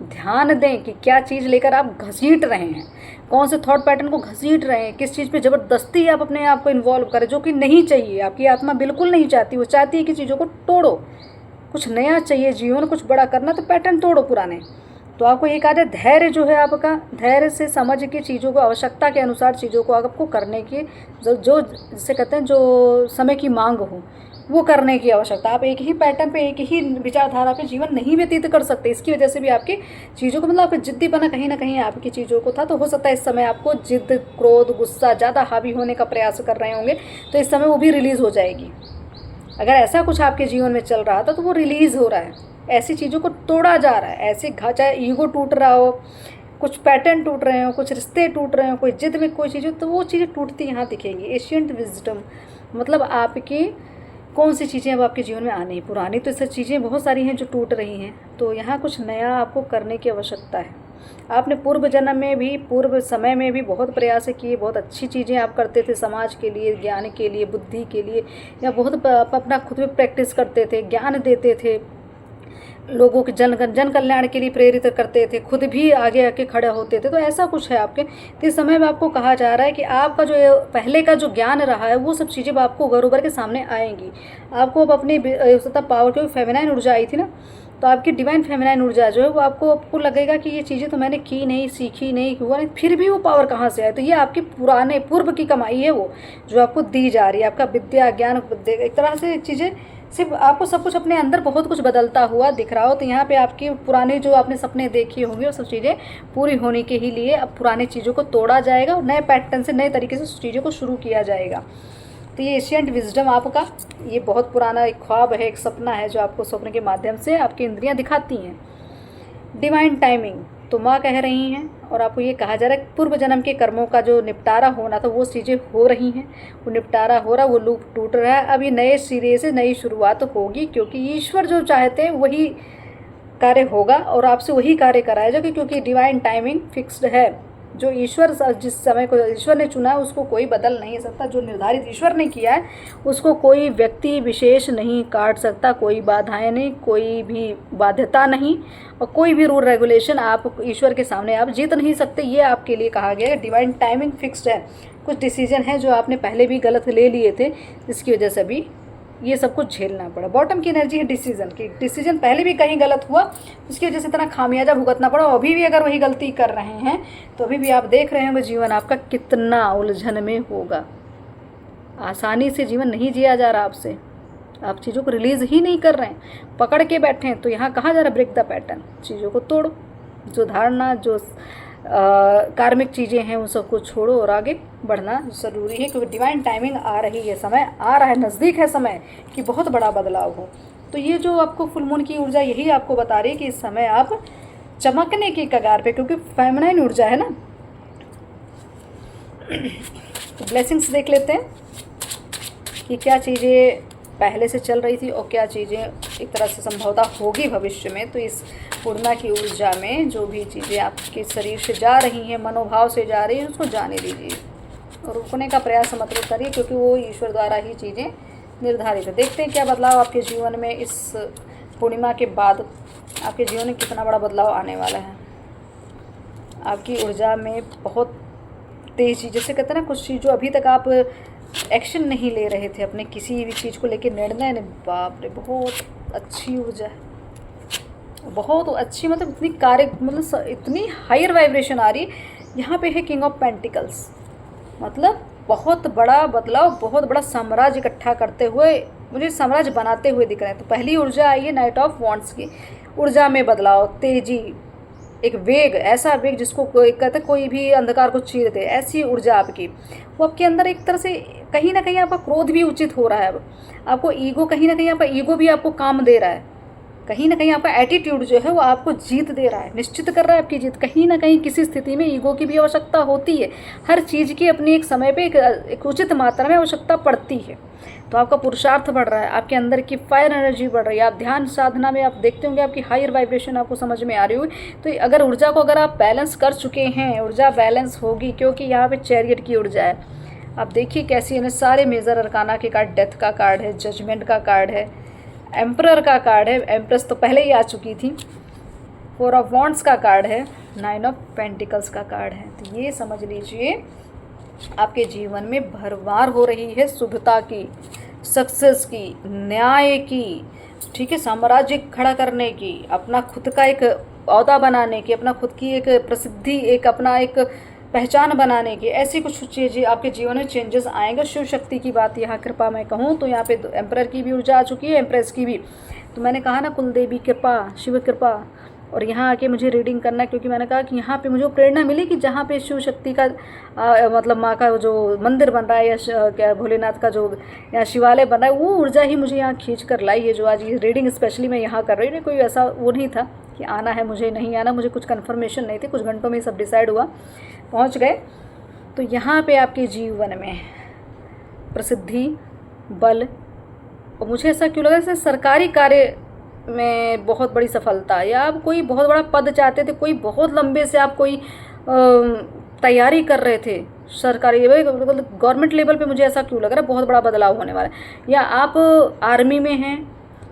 ध्यान दें कि क्या चीज़ लेकर आप घसीट रहे हैं, कौन से थॉट पैटर्न को घसीट रहे हैं, किस चीज़ पे ज़बरदस्ती आप अपने आप को इन्वॉल्व करें, जो कि नहीं चाहिए। आपकी आत्मा बिल्कुल नहीं चाहती, वो चाहती है कि चीज़ों को तोड़ो, कुछ नया चाहिए जीवन, कुछ बड़ा करना, तो पैटर्न तोड़ो पुराने। तो आपको ये कहा जाए, धैर्य जो है आपका, धैर्य से समझ के चीज़ों को, आवश्यकता के अनुसार चीज़ों को आपको करने की जो जिसे कहते हैं जो समय की मांग हो, वो करने की आवश्यकता। आप एक ही पैटर्न पे, एक ही विचारधारा पे जीवन नहीं व्यतीत कर सकते। इसकी वजह से भी आपकी चीज़ों को, मतलब आपका जिद्दीपना कहीं ना कहीं आपकी चीज़ों को था, तो हो सकता है इस समय आपको जिद, क्रोध, गुस्सा ज़्यादा हावी होने का प्रयास कर रहे होंगे, तो इस समय वो भी रिलीज़ हो जाएगी। अगर ऐसा कुछ आपके जीवन में चल रहा था तो वो रिलीज़ हो रहा है, ऐसी चीज़ों को तोड़ा जा रहा है। ऐसे चाहे ईगो टूट रहा हो, कुछ पैटर्न टूट रहे हो, कुछ रिश्ते टूट रहे हो, कोई जिद में कोई चीज़ हो, तो वो चीज़ें टूटती यहाँ दिखेंगी। एशियंट विजडम मतलब आपकी कौन सी चीज़ें अब आपके जीवन में आनी, पुरानी तो ऐसी चीज़ें बहुत सारी हैं जो टूट रही हैं, तो यहाँ कुछ नया आपको करने की आवश्यकता है। आपने पूर्व जन्म में भी, पूर्व समय में भी बहुत प्रयास किए, बहुत अच्छी चीज़ें आप करते थे समाज के लिए, ज्ञान के लिए, बुद्धि के लिए, या बहुत अपना खुद में प्रैक्टिस करते थे, ज्ञान देते थे, लोगों के जन कल्याण के लिए प्रेरित करते थे, खुद भी आगे आके खड़े होते थे। तो ऐसा कुछ है आपके। तो इस समय में आपको कहा जा रहा है कि आपका जो पहले का जो ज्ञान रहा है, वो सब चीज़ें आपको उभर के सामने आएंगी। आपको अब अपनी पावर, क्योंकि फेमिनाइन ऊर्जा आई थी ना, तो आपकी डिवाइन फेमिनाइन ऊर्जा जो है वो आपको लगेगा कि ये चीज़ें तो मैंने की नहीं, सीखी नहीं, हुआ नहीं, फिर भी वो पावर कहाँ से आए। तो ये आपकी पुराने पूर्व की कमाई है, वो जो आपको दी जा रही है। आपका विद्या, ज्ञान, एक तरह से चीज़ें, सिर्फ आपको सब कुछ अपने अंदर बहुत कुछ बदलता हुआ दिख रहा हो। तो यहाँ पे आपके पुराने जो आपने सपने देखे होंगे, वो सब चीज़ें पूरी होने के ही लिए अब पुरानी चीज़ों को तोड़ा जाएगा और नए पैटर्न से, नए तरीके से चीज़ों को शुरू किया जाएगा। तो ये एशियंट विजडम आपका, ये बहुत पुराना एक ख्वाब है, एक सपना है, जो आपको स्वप्न के माध्यम से आपकी इंद्रियां दिखाती हैं। डिवाइन टाइमिंग तो माँ कह रही हैं, और आपको ये कहा जा रहा है पूर्व जन्म के कर्मों का जो निपटारा होना था, वो चीज़ें हो रही हैं, वो निपटारा हो रहा है, वो लूप टूट रहा है। अब ये नए सिरे से नई शुरुआत होगी, क्योंकि ईश्वर जो चाहते हैं वही कार्य होगा और आपसे वही कार्य कराया जाएगा, क्योंकि डिवाइन टाइमिंग फिक्स्ड है। जो ईश्वर, जिस समय को ईश्वर ने चुना है उसको कोई बदल नहीं सकता। जो निर्धारित ईश्वर ने किया है उसको कोई व्यक्ति विशेष नहीं काट सकता, कोई बाधाएं नहीं, कोई भी बाध्यता नहीं, और कोई भी रूल रेगुलेशन आप ईश्वर के सामने आप जीत नहीं सकते। ये आपके लिए कहा गया है। डिवाइन टाइमिंग फिक्स्ड है। कुछ डिसीजन है जो आपने पहले भी गलत ले लिए थे, जिसकी वजह से भी ये सब कुछ झेलना पड़ा। बॉटम की एनर्जी है डिसीजन की, डिसीजन पहले भी कहीं गलत हुआ, उसकी वजह से इतना खामियाजा भुगतना पड़ा। अभी भी अगर वही गलती कर रहे हैं तो अभी भी आप देख रहे होंगे जीवन आपका कितना उलझन में होगा। आसानी से जीवन नहीं जिया जा रहा आपसे, आप चीज़ों को रिलीज़ ही नहीं कर रहे हैं, पकड़ के बैठे हैं। तो यहाँ कहा जा रहा है ब्रेक द पैटर्न, चीज़ों को तोड़ो, जो धारणा, जो कार्मिक चीज़ें हैं उन सबको छोड़ो और आगे बढ़ना ज़रूरी है, क्योंकि डिवाइन टाइमिंग आ रही है, समय आ रहा है, नज़दीक है समय कि बहुत बड़ा बदलाव हो। तो ये जो आपको फुल मून की ऊर्जा यही आपको बता रही है कि इस समय आप चमकने की कगार पे, क्योंकि फेमिनाइन ऊर्जा है ना। तो ब्लेसिंग्स देख लेते हैं कि क्या चीज़ें पहले से चल रही थी और क्या चीज़ें एक तरह से संभवतः होगी भविष्य में। तो इस पूर्णिमा की ऊर्जा में जो भी चीज़ें आपके शरीर से जा रही हैं, मनोभाव से जा रही हैं, उसको जाने दीजिए और रुकने का प्रयास मत करिए, क्योंकि वो ईश्वर द्वारा ही चीज़ें निर्धारित है। देखते हैं क्या बदलाव आपके जीवन में इस पूर्णिमा के बाद, आपके जीवन में कितना बड़ा बदलाव आने वाला है। आपकी ऊर्जा में बहुत तेजी, जैसे कहते हैं ना कुछ चीज़ जो अभी तक आप एक्शन नहीं ले रहे थे अपने किसी भी चीज़ को लेके, निर्णय ने, बाप रे बहुत अच्छी ऊर्जा है, बहुत अच्छी, मतलब इतनी कार्य, मतलब इतनी हायर वाइब्रेशन आ रही है। यहाँ पे है किंग ऑफ पेंटिकल्स, मतलब बहुत बड़ा बदलाव, बहुत बड़ा साम्राज्य इकट्ठा करते हुए, मुझे साम्राज्य बनाते हुए दिख रहे हैं। तो पहली ऊर्जा आई है नाइट ऑफ वॉन्ड्स की, ऊर्जा में बदलाव, तेजी, एक वेग, ऐसा वेग जिसको कोई कहते कोई भी अंधकार को चीर दे, ऐसी ऊर्जा आपकी। वो आपके अंदर एक तरह से कहीं ना कहीं आपका क्रोध भी उचित हो रहा है, अब आपको ईगो, कहीं ना कहीं आपका ईगो भी आपको काम दे रहा है, कहीं ना कहीं आपका एटीट्यूड जो है वो आपको जीत दे रहा है, निश्चित कर रहा है आपकी जीत। कहीं ना कहीं किसी स्थिति में ईगो की भी आवश्यकता होती है, हर चीज़ की अपनी एक समय पे एक उचित मात्रा में आवश्यकता पड़ती है। तो आपका पुरुषार्थ बढ़ रहा है, आपके अंदर की फायर एनर्जी बढ़ रही है, आप ध्यान साधना में आप देखते होंगे आपकी हायर वाइब्रेशन आपको समझ में आ रही हुई। तो अगर ऊर्जा को अगर आप बैलेंस कर चुके हैं, ऊर्जा बैलेंस होगी, क्योंकि यहाँ पे चैरियट की ऊर्जा है। आप देखिए कैसी है, सारे मेजर अरकाना के कार्ड, डेथ का कार्ड है, जजमेंट का कार्ड है, एम्परर का कार्ड है, एम्प्रेस तो पहले ही आ चुकी थी, 4 ऑफ वॉन्ड्स का कार्ड है, 9 ऑफ पेंटिकल्स का कार्ड है। तो ये समझ लीजिए आपके जीवन में भरमार हो रही है शुभता की, सक्सेस की, न्याय की, ठीक है, साम्राज्य खड़ा करने की, अपना खुद का एक औहदा बनाने की, अपना खुद की एक प्रसिद्धि, एक अपना एक पहचान बनाने की, ऐसी कुछ चीज़ें आपके जीवन में चेंजेस आएंगे। शिव शक्ति की बात यहाँ कृपा मैं कहूँ तो यहाँ पे एम्परर की भी ऊर्जा आ चुकी है, एम्प्रेस की भी। तो मैंने कहा ना कुलदेवी कृपा, शिव कृपा, और यहाँ आके मुझे रीडिंग करना, क्योंकि मैंने कहा कि यहाँ पे मुझे प्रेरणा मिली कि जहाँ पे शिव शक्ति का मतलब माँ का जो मंदिर बन रहा है, या क्या भोलेनाथ का जो यहाँ शिवालय बन रहा है, वो ऊर्जा ही मुझे यहाँ खींच कर लाई है। जो आज ये रीडिंग स्पेशली मैं यहाँ कर रही हूँ, कोई ऐसा वो नहीं था कि आना है मुझे, नहीं आना, मुझे कुछ कन्फर्मेशन नहीं थी, कुछ घंटों में सब डिसाइड हुआ, पहुँच गए। तो यहाँ पे आपके जीवन में प्रसिद्धि, बल, और मुझे ऐसा क्यों लगा जैसे सरकारी कार्य में बहुत बड़ी सफलता, या आप कोई बहुत बड़ा पद चाहते थे, कोई बहुत लंबे से आप कोई तैयारी कर रहे थे सरकारी गवर्नमेंट लेवल पे, मुझे ऐसा क्यों लग रहा है बहुत बड़ा बदलाव होने वाला है। या आप आर्मी में हैं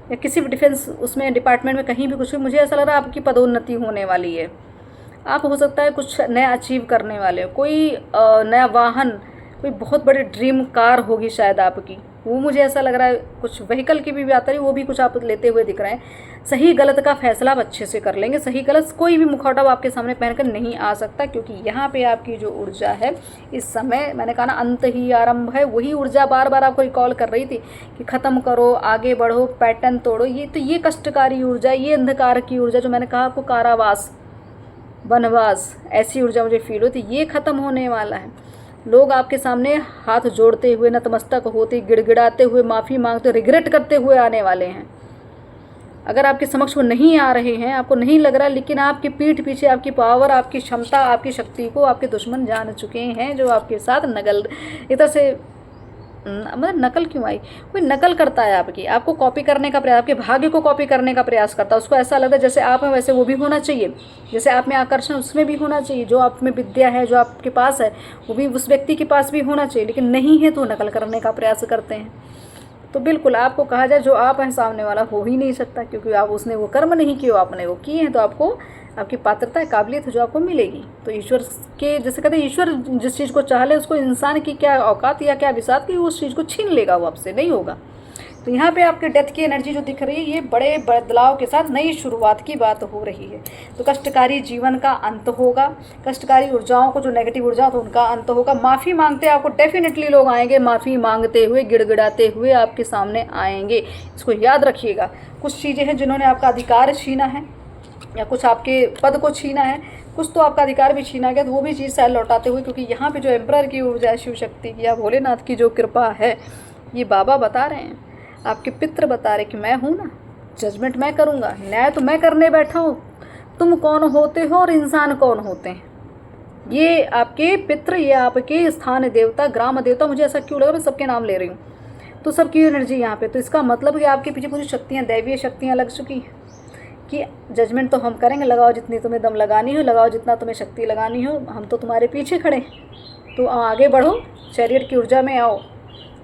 या किसी भी डिफेंस उसमें डिपार्टमेंट में कहीं भी कुछ भी, मुझे ऐसा लग रहा है आपकी पदोन्नति होने वाली है। आप हो सकता है कुछ नया अचीव करने वाले हो, कोई नया वाहन, कोई बहुत बड़ी ड्रीम कार होगी शायद आपकी, वो मुझे ऐसा लग रहा है। कुछ व्हीकल की भी बात है, वो भी कुछ आप लेते हुए दिख रहे हैं। सही गलत का फैसला आप अच्छे से कर लेंगे, सही गलत कोई भी मुखौटा आपके सामने पहनकर नहीं आ सकता, क्योंकि यहाँ पे आपकी जो ऊर्जा है इस समय, मैंने कहा ना अंत ही आरंभ है, वही ऊर्जा बार बार आपको रिकॉल कर रही थी कि ख़त्म करो, आगे बढ़ो, पैटर्न तोड़ो। ये तो ये कष्टकारी ऊर्जा, ये अंधकार की ऊर्जा, जो मैंने कहा आपको कारावास, वनवास, ऐसी ऊर्जा मुझे फील होती, ये ख़त्म होने वाला है। लोग आपके सामने हाथ जोड़ते हुए, नतमस्तक होते, गिड़गिड़ाते हुए, माफ़ी मांगते, रिग्रेट करते हुए आने वाले हैं। अगर आपके समक्ष वो नहीं आ रहे हैं, आपको नहीं लग रहा, लेकिन आपकी पीठ पीछे आपकी पावर, आपकी क्षमता, आपकी शक्ति को आपके दुश्मन जान चुके हैं, जो आपके साथ नकल, इधर से मतलब नकल क्यों आई, कोई नकल करता है आपकी, आपको कॉपी करने का प्रयास, आपके भाग्य को कॉपी करने का प्रयास करता है। उसको ऐसा लगता है जैसे आप हैं वैसे वो भी होना चाहिए, जैसे आप में आकर्षण उसमें भी होना चाहिए, जो आप में विद्या है, जो आपके पास है, वो भी उस व्यक्ति के पास भी होना चाहिए, लेकिन नहीं है तो नकल करने का प्रयास करते हैं। तो बिल्कुल आपको कहा जाए जो आप हैं सामने वाला हो ही नहीं सकता, क्योंकि आप उसने वो कर्म नहीं किए, आपने वो किए हैं, तो आपको आपकी पात्रता है, काबिलियत है जो आपको मिलेगी। तो ईश्वर के जैसे कहते हैं, ईश्वर जिस चीज़ को चाह ले उसको इंसान की क्या औकात या क्या विसात की उस चीज़ को छीन लेगा, वो आपसे नहीं होगा। तो यहाँ पे आपके डेथ की एनर्जी जो दिख रही है, ये बड़े बदलाव के साथ नई शुरुआत की बात हो रही है। तो कष्टकारी जीवन का अंत होगा, कष्टकारी ऊर्जाओं को, जो नेगेटिव ऊर्जा तो उनका अंत होगा। माफ़ी मांगते आपको डेफिनेटली लोग आएंगे, माफ़ी मांगते हुए, गिड़गिड़ाते हुए आपके सामने आएंगे, इसको याद रखिएगा। कुछ चीज़ें हैं जिन्होंने आपका अधिकार छीना है, या कुछ आपके पद को छीना है, कुछ तो आपका अधिकार भी छीना गया, तो वो भी चीज़ शायद लौटाते हुए, क्योंकि यहाँ पे जो एम्परर की ऊर्जा है, शिव शक्ति की या भोलेनाथ की जो कृपा है, ये बाबा बता रहे हैं, आपके पितृ बता रहे कि मैं हूँ ना, जजमेंट मैं करूँगा, न्याय तो मैं करने बैठा हूँ, तुम कौन होते हो और इंसान कौन होते हैं। ये आपके पितृ, ये आपके स्थान देवता, ग्राम देवता, मुझे ऐसा क्यों लगा, मैं सबके नाम ले रही हूँ, तो सबकी एनर्जी यहाँ पे। तो इसका मतलब कि आपके पीछे पूरी शक्तियाँ, दैवीय शक्तियाँ लग चुकी हैं कि जजमेंट तो हम करेंगे, लगाओ जितनी तुम्हें दम लगानी हो, लगाओ जितना तुम्हें शक्ति लगानी हो, हम तो तुम्हारे पीछे खड़े हैं, तो आगे बढ़ो, चैरियट की ऊर्जा में आओ,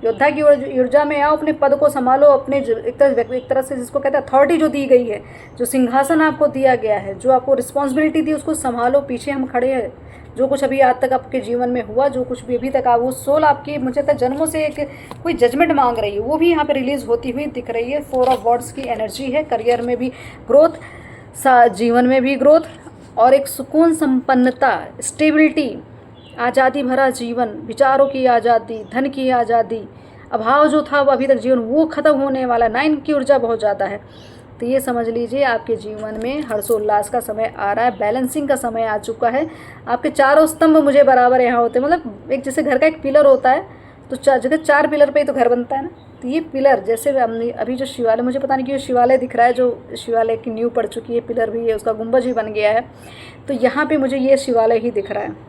योद्धा की ऊर्जा में आओ, अपने पद को संभालो, अपने एक तरह से जिसको कहते हैं अथॉरिटी जो दी गई है, जो सिंहासन आपको दिया गया है, जो आपको रिस्पॉन्सिबिलिटी दी, उसको संभालो। पीछे हम खड़े हैं। जो कुछ अभी आज तक आपके जीवन में हुआ, जो कुछ भी अभी तक आप, वो सोल आपकी मुझे लगता है जन्मों से एक कोई जजमेंट मांग रही है, वो भी यहाँ पे रिलीज होती हुई दिख रही है। 4 ऑफ वॉन्ड्स की एनर्जी है। करियर में भी ग्रोथ, जीवन में भी ग्रोथ, और एक सुकून, संपन्नता, स्टेबिलिटी, आज़ादी भरा जीवन, विचारों की आज़ादी, धन की आज़ादी। अभाव जो था वो अभी तक जीवन वो ख़त्म होने वाला। 9 की ऊर्जा बहुत ज़्यादा है। तो ये समझ लीजिए आपके जीवन में हर्षोल्लास का समय आ रहा है, बैलेंसिंग का समय आ चुका है। आपके चारों स्तंभ मुझे बराबर यहाँ होते हैं, मतलब एक जैसे घर का एक पिलर होता है, तो जगह 4 पिलर पे ही तो घर बनता है ना। तो ये पिलर जैसे हमने अभी जो शिवालय, मुझे पता नहीं क्यों शिवालय दिख रहा है, जो शिवालय की नींव पड़ चुकी है, पिलर भी है, उसका गुंबज भी बन गया है। तो यहाँ पे मुझे ये शिवालय ही दिख रहा है।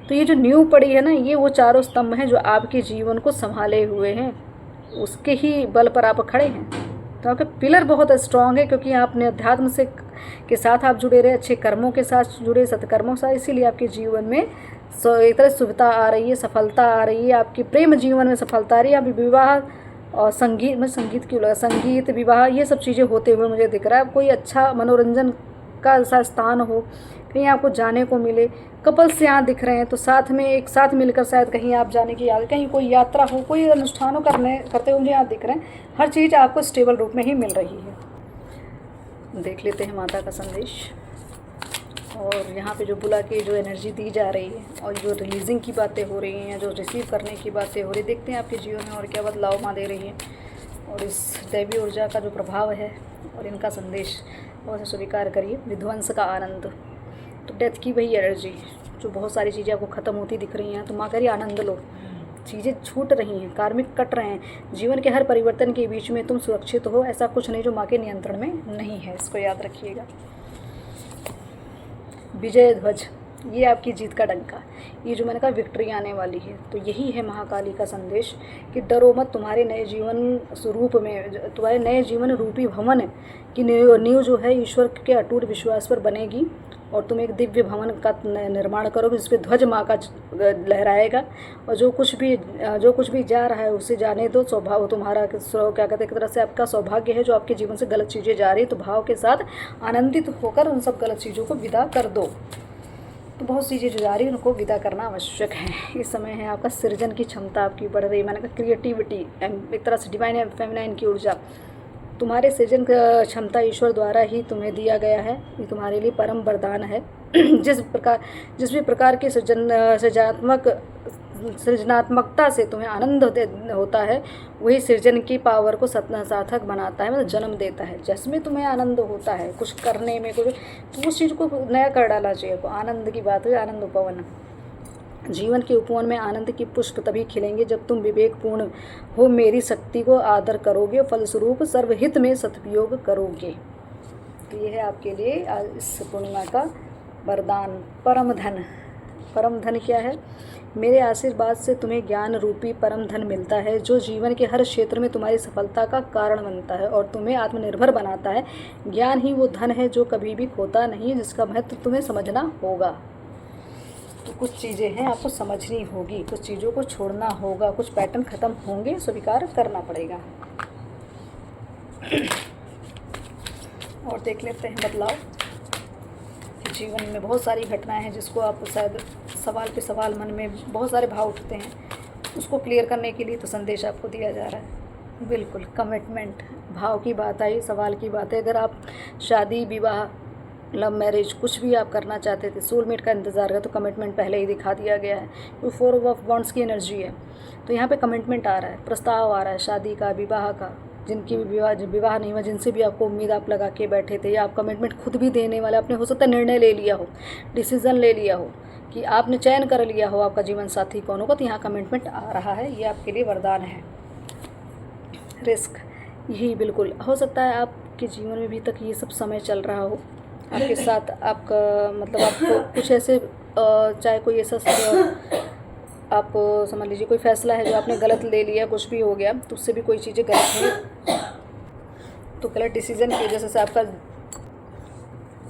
तो ये जो नींव पड़ी है ना, ये वो चारों स्तंभ हैं जो आपके जीवन को संभाले हुए हैं, उसके ही बल पर आप खड़े हैं। तो आपके पिलर बहुत स्ट्रांग है, क्योंकि आपने अध्यात्म से के साथ आप जुड़े रहे, अच्छे कर्मों के साथ जुड़े, सत्कर्मों के साथ, इसीलिए आपके जीवन में एक तरह सुविधा आ रही है, सफलता आ रही है। आपके प्रेम जीवन में सफलता आ रही है। अभी विवाह और संगीत में, संगीत क्यों लगा, संगीत, विवाह, ये सब चीज़ें होते हुए मुझे दिख रहा है। कोई अच्छा मनोरंजन का ऐसा स्थान हो, कहीं आपको जाने को मिले। कपल्स यहाँ दिख रहे हैं, तो साथ में एक साथ मिलकर शायद कहीं आप जाने की याद, कहीं कोई यात्रा हो, कोई अनुष्ठानों करते हुए मुझे यहाँ दिख रहे हैं। हर चीज़ आपको स्टेबल रूप में ही मिल रही है। देख लेते हैं माता का संदेश। और यहाँ पे जो बुला के जो एनर्जी दी जा रही है, और जो रिलीजिंग की बातें हो रही हैं, जो रिसीव करने की बातें हो रही, देखते हैं आपके जीवन में और क्या बदलाव माँ दे रही है, और इस दैवी ऊर्जा का जो प्रभाव है और इनका संदेश बहुत स्वीकार करिए। विध्वंस का आनंद, तो डेथ की वही एनर्जी, जो बहुत सारी चीज़ें आपको ख़त्म होती दिख रही हैं, तो माँ कह रही आनंद लो। चीज़ें छूट रही हैं, कार्मिक कट रहे हैं, जीवन के हर परिवर्तन के बीच में तुम सुरक्षित हो। ऐसा कुछ नहीं जो माँ के नियंत्रण में नहीं है, इसको याद रखिएगा। विजय ध्वज, ये आपकी जीत का डंका, ये जो मैंने कहा विक्ट्री आने वाली है। तो यही है महाकाली का संदेश कि डरो मत। तुम्हारे नए जीवन स्वरूप में, तुम्हारे नए जीवन रूपी भवन की नींव जो है ईश्वर के अटूट विश्वास पर बनेगी, और तुम एक दिव्य भवन का निर्माण करोगे, जिस पे ध्वज माँ का लहराएगा। और जो कुछ भी जा रहा है उसे जाने दो। स्वभाव तुम्हारा क्या कहते हैं, एक तरह से आपका सौभाग्य है। जो आपके जीवन से गलत चीज़ें जा रही, तो भाव के साथ आनंदित होकर उन सब गलत चीज़ों को विदा कर दो। तो बहुत सी चीज़ें जा रही है, उनको विदा करना आवश्यक है। इस समय है आपका सृजन की क्षमता आपकी बढ़ रही है। मैंने कहा क्रिएटिविटी, एक तरह से डिवाइन फेमिनाइन की ऊर्जा, तुम्हारे सृजन क्षमता ईश्वर द्वारा ही तुम्हें दिया गया है। ये तुम्हारे लिए परम वरदान है। जिस भी प्रकार की सृजनात्मकता से तुम्हें आनंद होता है, वही सृजन की पावर को सार्थक बनाता है, मतलब जन्म देता है। जिसमें तुम्हें आनंद होता है कुछ करने में, कुछ तो उस चीज़ को नया कर डालना चाहिए। तो आनंद की बात है, आनंद उपवन। जीवन के उपवन में आनंद की पुष्प तभी खिलेंगे जब तुम विवेकपूर्ण हो, मेरी शक्ति को आदर करोगे, फलस्वरूप सर्वहित में सदुपयोग करोगे। तो ये है आपके लिए इस पूर्णिमा का वरदान। परम धन, परम धन क्या है? मेरे आशीर्वाद से तुम्हें ज्ञान रूपी परम धन मिलता है, जो जीवन के हर क्षेत्र में तुम्हारी सफलता का कारण बनता है और तुम्हें आत्मनिर्भर बनाता है। ज्ञान ही वो धन है जो कभी भी खोता नहीं, जिसका महत्व तुम्हें समझना होगा। तो कुछ चीज़ें हैं आपको समझनी होगी, कुछ चीज़ों को छोड़ना होगा, कुछ पैटर्न ख़त्म होंगे, स्वीकार करना पड़ेगा। और देख लेते हैं बदलाव। जीवन में बहुत सारी घटनाएं हैं जिसको आप शायद सवाल पे सवाल मन में बहुत सारे भाव उठते हैं, उसको क्लियर करने के लिए तो संदेश आपको दिया जा रहा है। बिल्कुल कमिटमेंट, भाव की बात आई, सवाल की बात है। अगर आप शादी, विवाह, लव मैरिज कुछ भी आप करना चाहते थे, सोलमेट का इंतज़ार है, तो कमिटमेंट पहले ही दिखा दिया गया है। तो 4 ऑफ वॉन्ड्स की एनर्जी है, तो यहाँ पे कमिटमेंट आ रहा है, प्रस्ताव आ रहा है शादी का, विवाह का। जिनकी भी विवाह नहीं हुआ, जिनसे भी आपको उम्मीद आप लगा के बैठे थे, या आप कमिटमेंट खुद भी देने वाले, आपने हो सकता है निर्णय ले लिया हो, डिसीज़न ले लिया हो कि आपने चयन कर लिया हो आपका जीवन साथी कौन होगा, तो यहाँ कमिटमेंट आ रहा है। ये आपके लिए वरदान है। रिस्क, यही बिल्कुल हो सकता है आपके जीवन में भी तक ये सब समय चल रहा हो आपके साथ। आपका मतलब आपको कुछ ऐसे चाहे कोई ऐसा आप समझ लीजिए कोई फैसला है जो आपने गलत ले लिया, कुछ भी हो गया, तो उससे भी कोई चीज़ें गलत हैं, तो गलत डिसीजन की वजह से आपका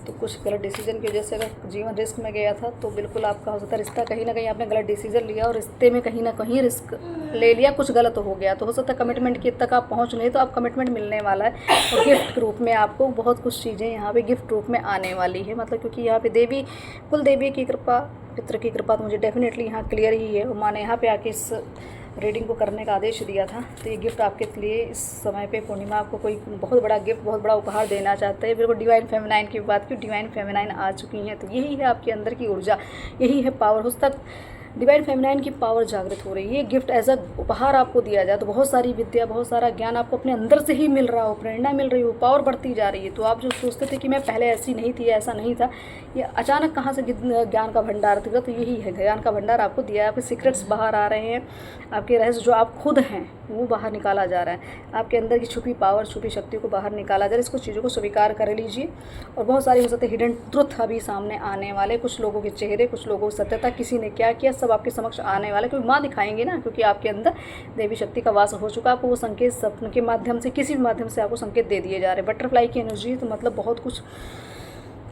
तो कुछ गलत डिसीजन की वजह से अगर जीवन रिस्क में गया था तो बिल्कुल आपका हो सकता है रिश्ता कहीं ना कहीं आपने गलत डिसीजन लिया और रिश्ते में कहीं ना कहीं रिस्क ले लिया, कुछ गलत हो गया, तो हो सकता है कमिटमेंट की तक आप पहुँच नहीं, तो आप कमिटमेंट मिलने वाला है और गिफ्ट के रूप में आपको बहुत कुछ चीज़ें यहाँ पे गिफ्ट रूप में आने वाली है। मतलब क्योंकि यहाँ पे देवी, कुल देवी की कृपा, पितृ की कृपा तो मुझे डेफिनेटली यहाँ क्लियर ही है। माँ ने यहाँ पे आके इस रीडिंग को करने का आदेश दिया था, तो ये गिफ्ट आपके लिए इस समय पे पूर्णिमा आपको कोई बहुत बड़ा गिफ्ट, बहुत बड़ा उपहार देना चाहते हैं। बिल्कुल डिवाइन फेमिनाइन की बात की, डिवाइन फेमिनाइन आ चुकी हैं, तो यही है आपके अंदर की ऊर्जा, यही है पावर। उस तक डिवाइन फेमिनाइन की पावर जागृत हो रही है। ये गिफ्ट एज अ उपहार आपको दिया जाए तो बहुत सारी विद्या, बहुत सारा ज्ञान आपको अपने अंदर से ही मिल रहा हो, प्रेरणा मिल रही हो, पावर बढ़ती जा रही है। तो आप जो सोचते थे कि मैं पहले ऐसी नहीं थी, ऐसा नहीं था, ये अचानक कहाँ से ज्ञान का भंडार था, तो यही है, ज्ञान का भंडार आपको दिया है। आपके सीक्रेट्स बाहर आ रहे हैं, आपके रहस्य जो आप खुद हैं वो बाहर निकाला जा रहा है, आपके अंदर की छुपी पावर, छुपी शक्ति को बाहर निकाला जा रहा है। इसको चीज़ों को स्वीकार कर लीजिए और बहुत सारी हो सकते हैं हिडन ट्रुथ अभी सामने आने वाले, कुछ लोगों के चेहरे, कुछ लोगों की सत्यता, किसी ने क्या किया, सब आपके समक्ष आने वाले, क्योंकि माँ दिखाएंगे ना, क्योंकि आपके अंदर देवी शक्ति का वास हो चुका। आपको वो संकेत सपन के माध्यम से, किसी भी माध्यम से आपको संकेत दे दिए जा रहे हैं। बटरफ्लाई की एनर्जी, तो मतलब बहुत कुछ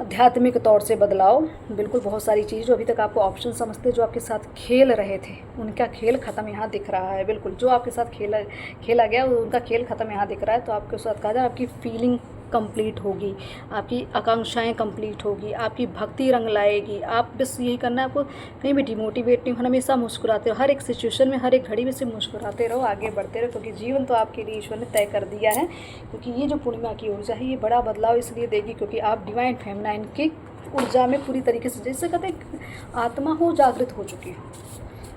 आध्यात्मिक तौर से बदलाव, बिल्कुल बहुत सारी चीज़ जो अभी तक आपको ऑप्शन समझते, जो आपके साथ खेल रहे थे, उनका खेल ख़त्म यहाँ दिख रहा है। बिल्कुल जो आपके साथ खेला गया उनका खेल ख़त्म यहाँ दिख रहा है। तो आपके साथ कहा जाए आपकी फीलिंग कंप्लीट होगी, आपकी आकांक्षाएं कंप्लीट होगी, आपकी भक्ति रंग लाएगी। आप बस यही करना है, आपको कहीं भी डिमोटिवेट नहीं होना, हमेशा मुस्कुराते रहो, हर एक सिचुएशन में, हर एक घड़ी में से मुस्कुराते रहो, आगे बढ़ते रहो, क्योंकि जीवन तो आपके लिए ईश्वर ने तय कर दिया है। क्योंकि ये जो पूर्णिमा की ऊर्जा है ये बड़ा बदलाव इसलिए देगी क्योंकि आप डिवाइन फेमिनाइन की ऊर्जा में पूरी तरीके से, जैसे कहते हैं आत्मा हो जागृत हो चुकी हो,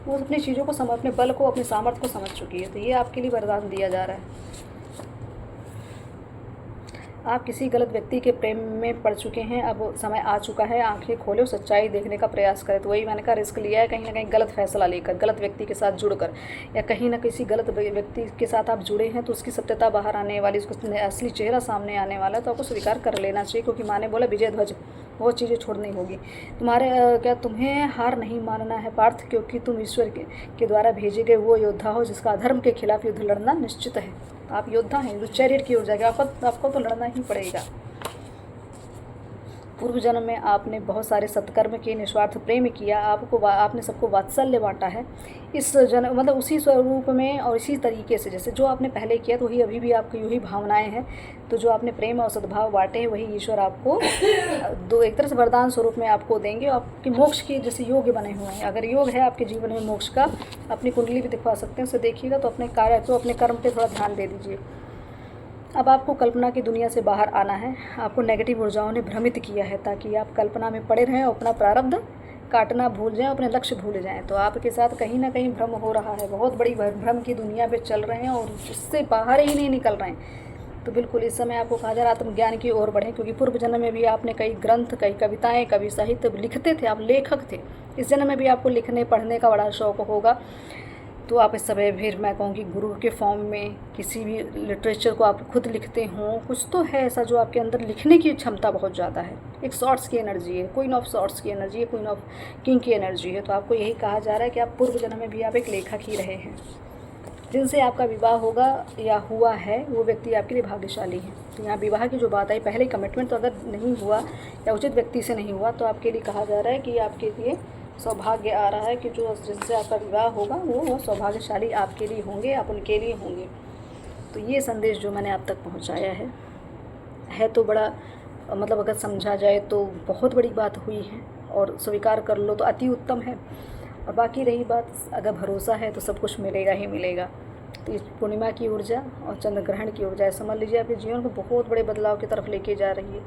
वो अपनी चीज़ों को अपने बल को, अपने सामर्थ्य को समझ चुकी है। तो ये आपके लिए वरदान दिया जा रहा है। आप किसी गलत व्यक्ति के प्रेम में पड़ चुके हैं, अब समय आ चुका है, आंखें खोले और सच्चाई देखने का प्रयास करें। तो वही मैंने कहा, रिस्क लिया है कहीं ना कहीं गलत फैसला लेकर, गलत व्यक्ति के साथ जुड़कर, या कहीं ना किसी गलत व्यक्ति के साथ आप जुड़े हैं तो उसकी सत्यता बाहर आने वाली, उसका असली चेहरा सामने आने वाला है। तो आपको स्वीकार कर लेना चाहिए, क्योंकि माँ ने बोला विजय ध्वज, बहुत चीज़ें छोड़नी होगी तुम्हारे। क्या तुम्हें हार नहीं मानना है पार्थ, क्योंकि तुम ईश्वर के द्वारा भेजे गए वो योद्धा हो जिसका अधर्म के खिलाफ युद्ध लड़ना निश्चित है। आप योद्धा हैं जो चैरियट की ओर जाएगा, आपको तो लड़ना ही पड़ेगा। पूर्व जन्म में आपने बहुत सारे सत्कर्म किए, निस्वार्थ प्रेम किया, आपने सबको वात्सल्य बांटा है। इस जन्म मतलब उसी स्वरूप में और इसी तरीके से जैसे जो आपने पहले किया, तो वही अभी भी आपकी वही भावनाएं हैं। तो जो आपने प्रेम और सद्भाव बांटे हैं वही ईश्वर आपको दो एक तरह से वरदान स्वरूप में आपको देंगे। आपके मोक्ष के जैसे योग्य बने हुए हैं। अगर योग है आपके जीवन में मोक्ष का, अपनी कुंडली भी दिखवा सकते हैं, उसे देखिएगा। तो अपने कार्य, तो अपने कर्म पे थोड़ा ध्यान दे दीजिए। अब आपको कल्पना की दुनिया से बाहर आना है। आपको नेगेटिव ऊर्जाओं ने भ्रमित किया है ताकि आप कल्पना में पड़े रहें और अपना प्रारब्ध काटना भूल जाएं, अपने लक्ष्य भूल जाएं। तो आपके साथ कहीं ना कहीं भ्रम हो रहा है, बहुत बड़ी भ्रम की दुनिया पे चल रहे हैं और उससे बाहर ही नहीं निकल रहे हैं। तो बिल्कुल इस समय आपको कहा जा रहा है आत्मज्ञान की ओर बढ़ें, क्योंकि पूर्व जन्म में भी आपने कई ग्रंथ, कई कविताएं, कवि साहित्य लिखते थे, आप लेखक थे। इस जन्म में भी आपको लिखने पढ़ने का बड़ा शौक होगा। तो आप इस समय फिर मैं कहूँगी गुरु के फॉर्म में किसी भी लिटरेचर को आप खुद लिखते हों, कुछ तो है ऐसा जो आपके अंदर लिखने की क्षमता बहुत ज़्यादा है। एक शॉर्ट्स की एनर्जी है, क्वीन ऑफ शॉर्ट्स की एनर्जी है, क्वीन ऑफ किंग की एनर्जी है। तो आपको यही कहा जा रहा है कि आप पूर्व जन्म में भी आप एक लेखक ही रहे हैं। जिनसे आपका विवाह होगा या हुआ है वो व्यक्ति आपके लिए भाग्यशाली है। तो यहाँ विवाह की जो बात आई, पहले कमिटमेंट तो अगर नहीं हुआ या उचित व्यक्ति से नहीं हुआ, तो आपके लिए कहा जा रहा है कि आपके लिए सौभाग्य आ रहा है कि जो जिनसे आपका विवाह होगा वो सौभाग्यशाली आपके लिए होंगे, आप उनके लिए होंगे। तो ये संदेश जो मैंने आप तक पहुंचाया है तो बड़ा, मतलब अगर समझा जाए तो बहुत बड़ी बात हुई है, और स्वीकार कर लो तो अति उत्तम है। और बाकी रही बात, अगर भरोसा है तो सब कुछ मिलेगा ही मिलेगा। तो इस पूर्णिमा की ऊर्जा और चंद्र ग्रहण की ऊर्जा समझ लीजिए आपके जीवन को बहुत बड़े बदलाव की तरफ लेके जा रही है।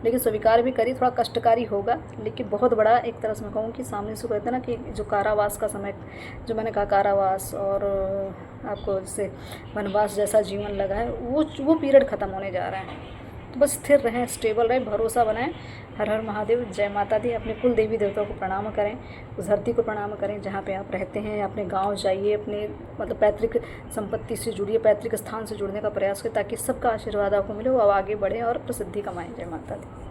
लेकिन स्वीकार भी करिए, थोड़ा कष्टकारी होगा, लेकिन बहुत बड़ा एक तरह से मैं कहूँ कि सामने से कहते हैं ना कि जो कारावास का समय, जो मैंने कहा कारावास और आपको जैसे वनवास जैसा जीवन लगा है, वो पीरियड ख़त्म होने जा रहा है। तो बस स्थिर रहें, स्टेबल रहें, भरोसा बनाएं। हर हर महादेव, जय माता दी। अपने कुल देवी देवताओं को प्रणाम करें, उस धरती को प्रणाम करें जहाँ पे आप रहते हैं। अपने गांव जाइए, अपने मतलब पैतृक संपत्ति से जुड़िए, पैतृक स्थान से जुड़ने का प्रयास करें ताकि सबका आशीर्वाद आपको मिले, वो आगे बढ़ें और प्रसिद्धि कमाएं। जय माता दी।